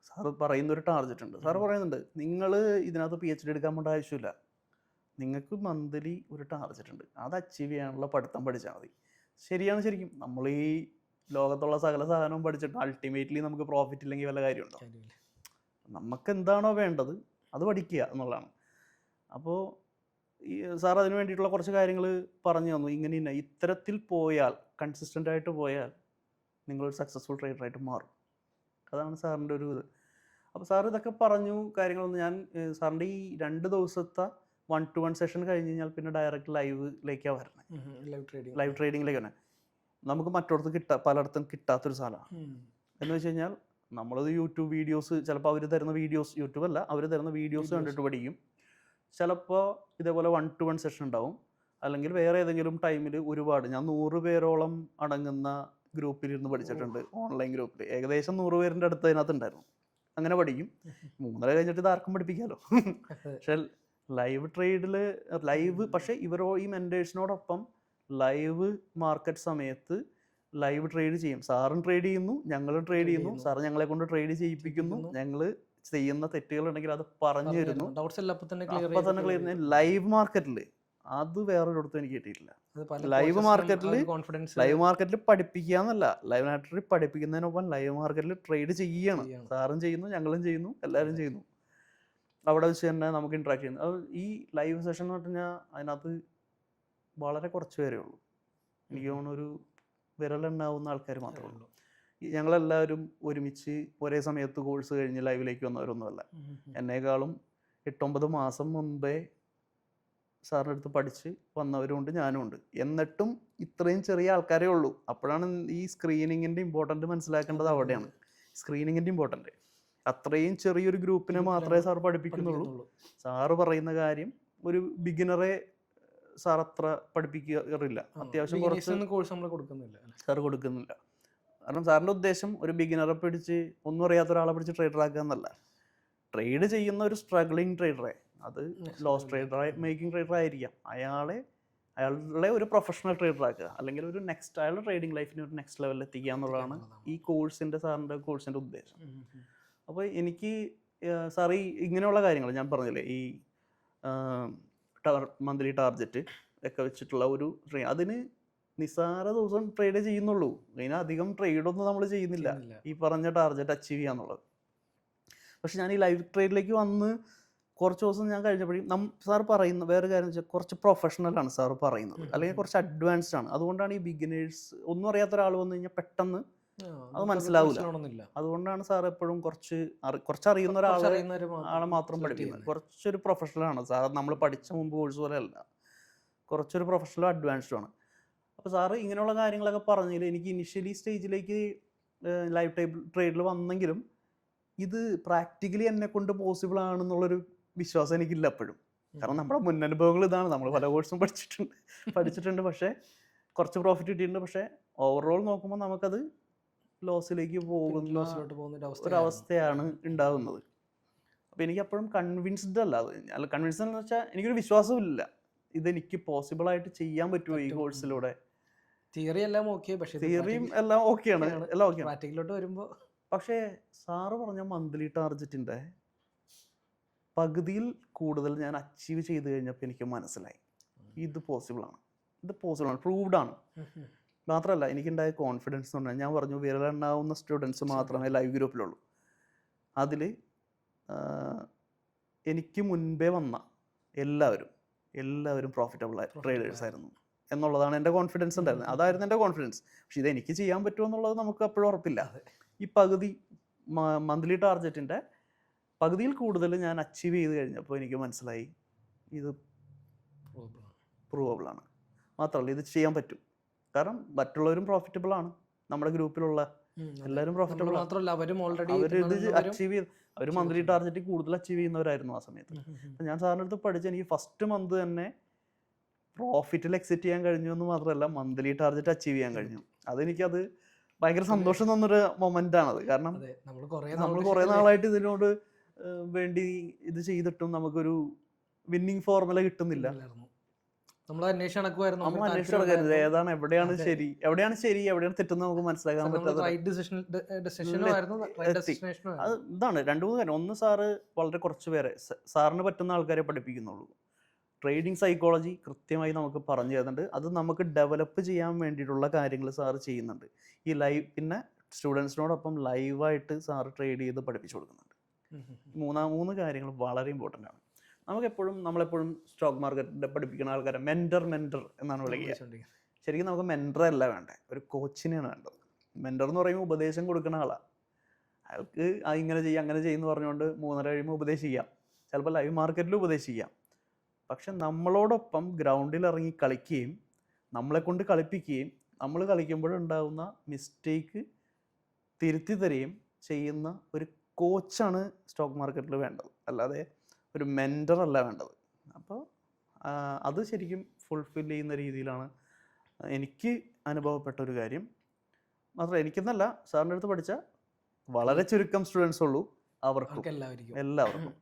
സാറ് പറയുന്ന ഒരു ടാർജറ്റ് ഉണ്ട്. സാറ് പറയുന്നുണ്ട്, നിങ്ങൾ ഇതിനകത്ത് PhD എടുക്കാൻ പോകേണ്ട ആവശ്യമില്ല, നിങ്ങൾക്ക് മന്ത്ലി ഒരു ടാർജറ്റ് ഉണ്ട്, അത് അച്ചീവ് ചെയ്യാനുള്ള പഠിത്തം പഠിച്ചാൽ മതി. ശരിയാണ്. ശരിക്കും നമ്മൾ ഈ ലോകത്തുള്ള സകല സാധനവും പഠിച്ചിട്ട് അൾട്ടിമേറ്റ്ലി നമുക്ക് പ്രോഫിറ്റ് ഇല്ലെങ്കിൽ വല്ല കാര്യമുണ്ടോ? നമുക്ക് എന്താണോ വേണ്ടത് അത് പഠിക്കുക എന്നുള്ളതാണ്. അപ്പോൾ ഈ സാർ അതിന് വേണ്ടിയിട്ടുള്ള കുറച്ച് കാര്യങ്ങൾ പറഞ്ഞു തന്നു. ഇങ്ങനെ ഇത്തരത്തിൽ പോയാൽ, കൺസിസ്റ്റൻ്റ് ആയിട്ട് പോയാൽ നിങ്ങളൊരു സക്സസ്ഫുൾ ട്രേഡറായിട്ട് മാറും. അതാണ് സാറിൻ്റെ ഒരു ഇത്. അപ്പോൾ സാർ ഇതൊക്കെ പറഞ്ഞു കാര്യങ്ങളൊന്നും. ഞാൻ സാറിൻ്റെ ഈ 2 ദിവസത്തെ 1-to-1 സെഷൻ കഴിഞ്ഞ് കഴിഞ്ഞാൽ പിന്നെ ഡയറക്റ്റ് ലൈവിലേക്കാണ് വരണേ, ലൈവ് ട്രേഡിങ്ങിലേക്ക് വരണേ. നമുക്ക് മറ്റൊടത്ത് പലയിടത്തും കിട്ടാത്തൊരു സാധനമാണ്. എന്ന് വെച്ച് കഴിഞ്ഞാൽ നമ്മളത് യൂട്യൂബ് വീഡിയോസ്, ചിലപ്പോൾ അവർ തരുന്ന വീഡിയോസ്, യൂട്യൂബ് അല്ല, അവർ തരുന്ന വീഡിയോസ് കണ്ടിട്ട് പഠിക്കും. ചിലപ്പോൾ ഇതേപോലെ 1-to-1 സെഷൻ ഉണ്ടാവും, അല്ലെങ്കിൽ വേറെ ഏതെങ്കിലും ടൈമിൽ ഒരുപാട്, ഞാൻ 100 പേരോളം അടങ്ങുന്ന ഗ്രൂപ്പിലിരുന്ന് പഠിച്ചിട്ടുണ്ട്. ഓൺലൈൻ ഗ്രൂപ്പിൽ ഏകദേശം 100 പേരിൻ്റെ അടുത്ത് അതിനകത്ത് ഉണ്ടായിരുന്നു. അങ്ങനെ പഠിക്കും. 3:30 കഴിഞ്ഞിട്ട് ഇത് ആർക്കും പഠിപ്പിക്കാമല്ലോ. പക്ഷെ ലൈവ് ട്രേഡിൽ പക്ഷേ ഈ മെൻറ്റേഴ്സിനോടൊപ്പം ലൈവ് മാർക്കറ്റ് സമയത്ത് ലൈവ് ട്രേഡ് ചെയ്യും. സാറും ട്രേഡ് ചെയ്യുന്നു, ഞങ്ങളും ട്രേഡ് ചെയ്യുന്നു. സാറ് ഞങ്ങളെ കൊണ്ട് ട്രേഡ് ചെയ്യിപ്പിക്കുന്നു. ഞങ്ങൾ ചെയ്യുന്ന തെറ്റുകൾ ഉണ്ടെങ്കിൽ അത് പറഞ്ഞു തരുന്നു. അപ്പം തന്നെ ക്ലിയർ. ലൈവ് മാർക്കറ്റിൽ അത് വേറൊരിടത്തും എനിക്ക് കിട്ടിയിട്ടില്ല. ലൈവ് മാർക്കറ്റിൽ പഠിപ്പിക്കുക എന്നല്ല, ലൈവ് മാർക്കറ്റിൽ പഠിപ്പിക്കുന്നതിനൊപ്പം ലൈവ് മാർക്കറ്റിൽ ട്രേഡ് ചെയ്യണം. സാറും ചെയ്യുന്നു, ഞങ്ങളും ചെയ്യുന്നു, എല്ലാവരും ചെയ്യുന്നു. അവിടെ വെച്ച് തന്നെ നമുക്ക് ഇൻട്രാക്ട് ചെയ്യുന്നു. അത് ഈ ലൈവ് സെഷൻ എന്ന് പറഞ്ഞാൽ അതിനകത്ത് വളരെ കുറച്ച് പേരേ ഉള്ളൂ. എനിക്ക് തോന്നുന്നു ഒരു വിരലെണ്ണാവുന്ന ആൾക്കാർ മാത്രമേ ഉള്ളൂ. ഞങ്ങളെല്ലാവരും ഒരുമിച്ച് ഒരേ സമയത്ത് കോഴ്സ് കഴിഞ്ഞ് ലൈവിലേക്ക് വന്നവരൊന്നുമല്ല. എന്നേക്കാളും 8-9 മാസം മുമ്പേ സാറിൻ്റെ അടുത്ത് പഠിച്ച് വന്നവരുമുണ്ട്, ഞാനും ഉണ്ട്. എന്നിട്ടും ഇത്രയും ചെറിയ ആൾക്കാരേ ഉള്ളൂ. അപ്പോഴാണ് ഈ സ്ക്രീനിങ്ങിൻ്റെ ഇമ്പോർട്ടൻറ്റ് മനസ്സിലാക്കേണ്ടത്. അവിടെയാണ് സ്ക്രീനിങ്ങിൻ്റെ ഇമ്പോർട്ടൻറ്റ്. അത്രയും ചെറിയൊരു ഗ്രൂപ്പിനെ മാത്രമേ സാർ പഠിപ്പിക്കുന്നുള്ളൂ. സാറ് പറയുന്ന കാര്യം ഒരു ബിഗിനറെ സാർ അത്ര പഠിപ്പിക്കാറില്ല. അത്യാവശ്യം കുറച്ച് കോഴ്സ് നമ്മൾ കൊടുക്കുന്നില്ല, സാർ കൊടുക്കുന്നില്ല. കാരണം സാറിൻ്റെ ഉദ്ദേശം ഒരു ബിഗിനറെ പിടിച്ച് ഒന്നും അറിയാത്ത ഒരാളെ പിടിച്ച് ട്രേഡർ ആക്കുക എന്നല്ല. ട്രേഡ് ചെയ്യുന്ന ഒരു സ്ട്രഗ്ലിംഗ് ട്രേഡറെ, അത് ലോസ് ട്രേഡറായി മേക്കിംഗ് ട്രേഡർ ആയിരിക്കാം, അയാളുടെ ഒരു പ്രൊഫഷണൽ ട്രേഡർ ആക്കുക, അല്ലെങ്കിൽ ഒരു അയാളുടെ ട്രേഡിംഗ് ലൈഫിനെ ഒരു നെക്സ്റ്റ് ലെവലിൽ എത്തിക്കുക എന്നുള്ളതാണ് ഈ സാറിൻ്റെ കോഴ്സിൻ്റെ ഉദ്ദേശം. അപ്പോൾ എനിക്ക് സാർ ഇങ്ങനെയുള്ള കാര്യങ്ങൾ ഞാൻ പറഞ്ഞില്ലേ, ഈ മന്ത്ലി ടാർഗറ്റ് ഒക്കെ വെച്ചിട്ടുള്ള ഒരു ട്രേഡ്. അതിന് നിസ്സാര ദിവസം ട്രേഡ് ചെയ്യുന്നുള്ളൂ, അതിന് അധികം ട്രേഡൊന്നും നമ്മൾ ചെയ്യുന്നില്ല ഈ പറഞ്ഞ ടാർഗറ്റ് അച്ചീവ് ചെയ്യാന്നുള്ളത്. പക്ഷെ ഞാൻ ഈ ലൈവ് ട്രേഡിലേക്ക് വന്ന് കുറച്ച് ദിവസം ഞാൻ കഴിഞ്ഞപ്പോഴും സാർ പറയുന്ന വേറെ കാര്യം വെച്ചാൽ കുറച്ച് പ്രൊഫഷണലാണ് സാർ പറയുന്നത്, അല്ലെങ്കിൽ കുറച്ച് അഡ്വാൻസ്ഡ് ആണ്. അതുകൊണ്ടാണ് ഈ ബിഗിനേഴ്സ് ഒന്നും അറിയാത്ത ഒരാൾ വന്നു കഴിഞ്ഞാൽ പെട്ടെന്ന് അത് മനസ്സിലാവില്ല. അതുകൊണ്ടാണ് സാർ എപ്പോഴും കുറച്ചറിയുന്ന ആളെ മാത്രം പഠിപ്പിക്കുന്നത്. കുറച്ചൊരു പ്രൊഫഷണലാണ് സാർ, നമ്മൾ പഠിച്ച മുമ്പ് കോഴ്സ് പോലെ അല്ല, കുറച്ചൊരു പ്രൊഫഷണലും അഡ്വാൻസ്ഡും ആണ്. അപ്പോൾ സാറ് ഇങ്ങനെയുള്ള കാര്യങ്ങളൊക്കെ പറഞ്ഞതിൽ എനിക്ക് ഇനിഷ്യലി സ്റ്റേജിലേക്ക് ലൈവ് ട്രേഡിൽ വന്നെങ്കിലും ഇത് പ്രാക്ടിക്കലി എന്നെ കൊണ്ട് പോസിബിൾ ആണെന്നുള്ളൊരു വിശ്വാസം എനിക്കില്ല എപ്പോഴും. കാരണം നമ്മുടെ മുന്നനുഭവങ്ങൾ ഇതാണ്, നമ്മൾ പല കോഴ്സും പഠിച്ചിട്ടുണ്ട് പക്ഷേ കുറച്ച് പ്രോഫിറ്റ് കിട്ടിയിട്ടുണ്ട്. പക്ഷേ ഓവറോൾ നോക്കുമ്പോൾ നമുക്കത് ലോസിലേക്ക് പോകുന്ന ഒരവസ്ഥയാണ് ഉണ്ടാകുന്നത്. അപ്പോൾ എനിക്ക് അപ്പോഴും കൺവിൻസ്ഡ് അല്ല. അത് കൺവിൻസ്ഡ് എന്ന് വെച്ചാൽ എനിക്കൊരു വിശ്വാസമില്ല ഇതെനിക്ക് പോസിബിളായിട്ട് ചെയ്യാൻ പറ്റുമോ ഈ കോഴ്സിലൂടെ. തിയറി എല്ലാം ഓക്കെ, പക്ഷേ തിയറിയും എല്ലാം ഓക്കെയാണ്, എല്ലാം ഓക്കെയാണ്. പ്രാക്ടിക്കലോട്ട് വരുമ്പോൾ പക്ഷേ സാറ് പറഞ്ഞ മന്ത്ലി ടാർഗറ്റിൻ്റെ പകുതിയിൽ കൂടുതൽ ഞാൻ അച്ചീവ് ചെയ്ത് കഴിഞ്ഞപ്പോൾ എനിക്ക് മനസ്സിലായി ഇത് പോസിബിളാണ്, പ്രൂവ്ഡ് ആണ്. മാത്രമല്ല എനിക്കുണ്ടായ കോൺഫിഡൻസ് എന്ന് പറഞ്ഞാൽ, ഞാൻ പറഞ്ഞു വിരലെണ്ണാവുന്ന സ്റ്റുഡൻസ് മാത്രമേ ലൈവ് ഗ്രൂപ്പിലുള്ളൂ. അതിൽ എനിക്ക് മുൻപേ വന്ന എല്ലാവരും പ്രോഫിറ്റബിൾ ട്രേഡേഴ്സ് ആയിരുന്നു എന്നുള്ളതാണ് എൻ്റെ കോൺഫിഡൻസ് ഉണ്ടായിരുന്നത്. അതായിരുന്നു എൻ്റെ കോൺഫിഡൻസ്. പക്ഷെ ഇതെനിക്ക് ചെയ്യാൻ പറ്റുമോ എന്നുള്ളത് നമുക്ക് അപ്പോഴും ഉറപ്പില്ല. ഈ പകുതി മന്ത്ലി ടാർഗറ്റിൻ്റെ പകുതിയിൽ കൂടുതൽ ഞാൻ അച്ചീവ് ചെയ്ത് കഴിഞ്ഞപ്പോൾ എനിക്ക് മനസ്സിലായി ഇത് പ്രൂവബിളാണ്. മാത്രമല്ല ഇത് ചെയ്യാൻ പറ്റും, കാരണം മറ്റുള്ളവരും പ്രോഫിറ്റബിൾ ആണ്, നമ്മുടെ ഗ്രൂപ്പിലുള്ള എല്ലാവരും പ്രോഫിറ്റബിൾ മാത്രമല്ല അവർ മന്ത്ലി ടാർഗറ്റ് കൂടുതൽ അച്ചീവ് ചെയ്യുന്നവരായിരുന്നു ആ സമയത്ത്. അപ്പം ഞാൻ സാറിൻ്റെ അടുത്ത് പഠിച്ച് എനിക്ക് ഫസ്റ്റ് മന്ത് തന്നെ പ്രോഫിറ്റിൽ എക്സിറ്റ് ചെയ്യാൻ കഴിഞ്ഞു എന്ന് മാത്രമല്ല മന്ത്ലി ടാർഗറ്റ് അച്ചീവ് ചെയ്യാൻ കഴിഞ്ഞു. അതെനിക്കത് ഭയങ്കര സന്തോഷം തന്നൊരു മൊമെന്റ് ആണത്. കാരണം നമ്മൾ കുറേ നാളായിട്ട് ഇതിനോട് വേണ്ടി ഇത് ചെയ്തിട്ടും നമുക്കൊരു വിന്നിങ് ഫോർമുല കിട്ടുന്നില്ല. നമ്മൾ അന്വേഷിച്ച് നടക്കരുത് ഏതാണ് എവിടെയാണ് ശരി എവിടെയാണ് തെറ്റെന്ന് നമുക്ക് മനസ്സിലാക്കാൻ പറ്റാതെ. അത് ഇതാണ് 2-3 കാര്യം. ഒന്ന്, സാറ് വളരെ കുറച്ച് പേരെ സാറിന് പറ്റുന്ന ആൾക്കാരെ പഠിപ്പിക്കുന്നുള്ളൂ. ട്രേഡിംഗ് സൈക്കോളജി കൃത്യമായി നമുക്ക് പറഞ്ഞു തരുന്നുണ്ട്. അത് നമുക്ക് ഡെവലപ്പ് ചെയ്യാൻ വേണ്ടിയിട്ടുള്ള കാര്യങ്ങൾ സാറ് ചെയ്യുന്നുണ്ട്. ഈ ലൈവ് പിന്നെ സ്റ്റുഡൻസിനോടൊപ്പം ലൈവായിട്ട് സാറ് ട്രേഡ് ചെയ്ത് പഠിപ്പിച്ചു കൊടുക്കുന്നുണ്ട്. 3 കാര്യങ്ങൾ വളരെ ഇമ്പോർട്ടൻ്റ് ആണ്. നമ്മളെപ്പോഴും സ്റ്റോക്ക് മാർക്കറ്റിൻ്റെ പഠിപ്പിക്കുന്ന ആൾക്കാരെ മെൻറ്റർ എന്നാണ് വിളിക്കുക. ശരിക്കും നമുക്ക് മെൻറ്ററല്ല വേണ്ടേ, ഒരു കോച്ചിനെയാണ് വേണ്ടത്. മെൻറ്റർ എന്ന് പറയുമ്പോൾ ഉപദേശം കൊടുക്കുന്ന ആളാണ്. അയാൾക്ക് ഇങ്ങനെ ചെയ്യുക അങ്ങനെ ചെയ്യുമെന്ന് പറഞ്ഞുകൊണ്ട് 3:30 കഴിയുമ്പോൾ ഉപദേശിക്കാം, ചിലപ്പോൾ ലൈവ് മാർക്കറ്റിൽ ഉപദേശിക്കാം. പക്ഷെ നമ്മളോടൊപ്പം ഗ്രൗണ്ടിൽ ഇറങ്ങി കളിക്കുകയും നമ്മളെ കൊണ്ട് കളിപ്പിക്കുകയും നമ്മൾ കളിക്കുമ്പോഴുണ്ടാകുന്ന മിസ്റ്റേക്ക് തിരുത്തി തരികയും ചെയ്യുന്ന ഒരു കോച്ചാണ് സ്റ്റോക്ക് മാർക്കറ്റിൽ വേണ്ടത്, അല്ലാതെ ഒരു മെൻറ്റർ അല്ല വേണ്ടത്. അപ്പോൾ അത് ശരിക്കും ഫുൾഫിൽ ചെയ്യുന്ന രീതിയിലാണ് എനിക്ക് അനുഭവപ്പെട്ട ഒരു കാര്യം. മാത്രമല്ല എനിക്കെന്നല്ല, സാറിൻ്റെ അടുത്ത് പഠിച്ച വളരെ ചുരുക്കം സ്റ്റുഡൻസ് ഉള്ളൂ, എല്ലാവർക്കും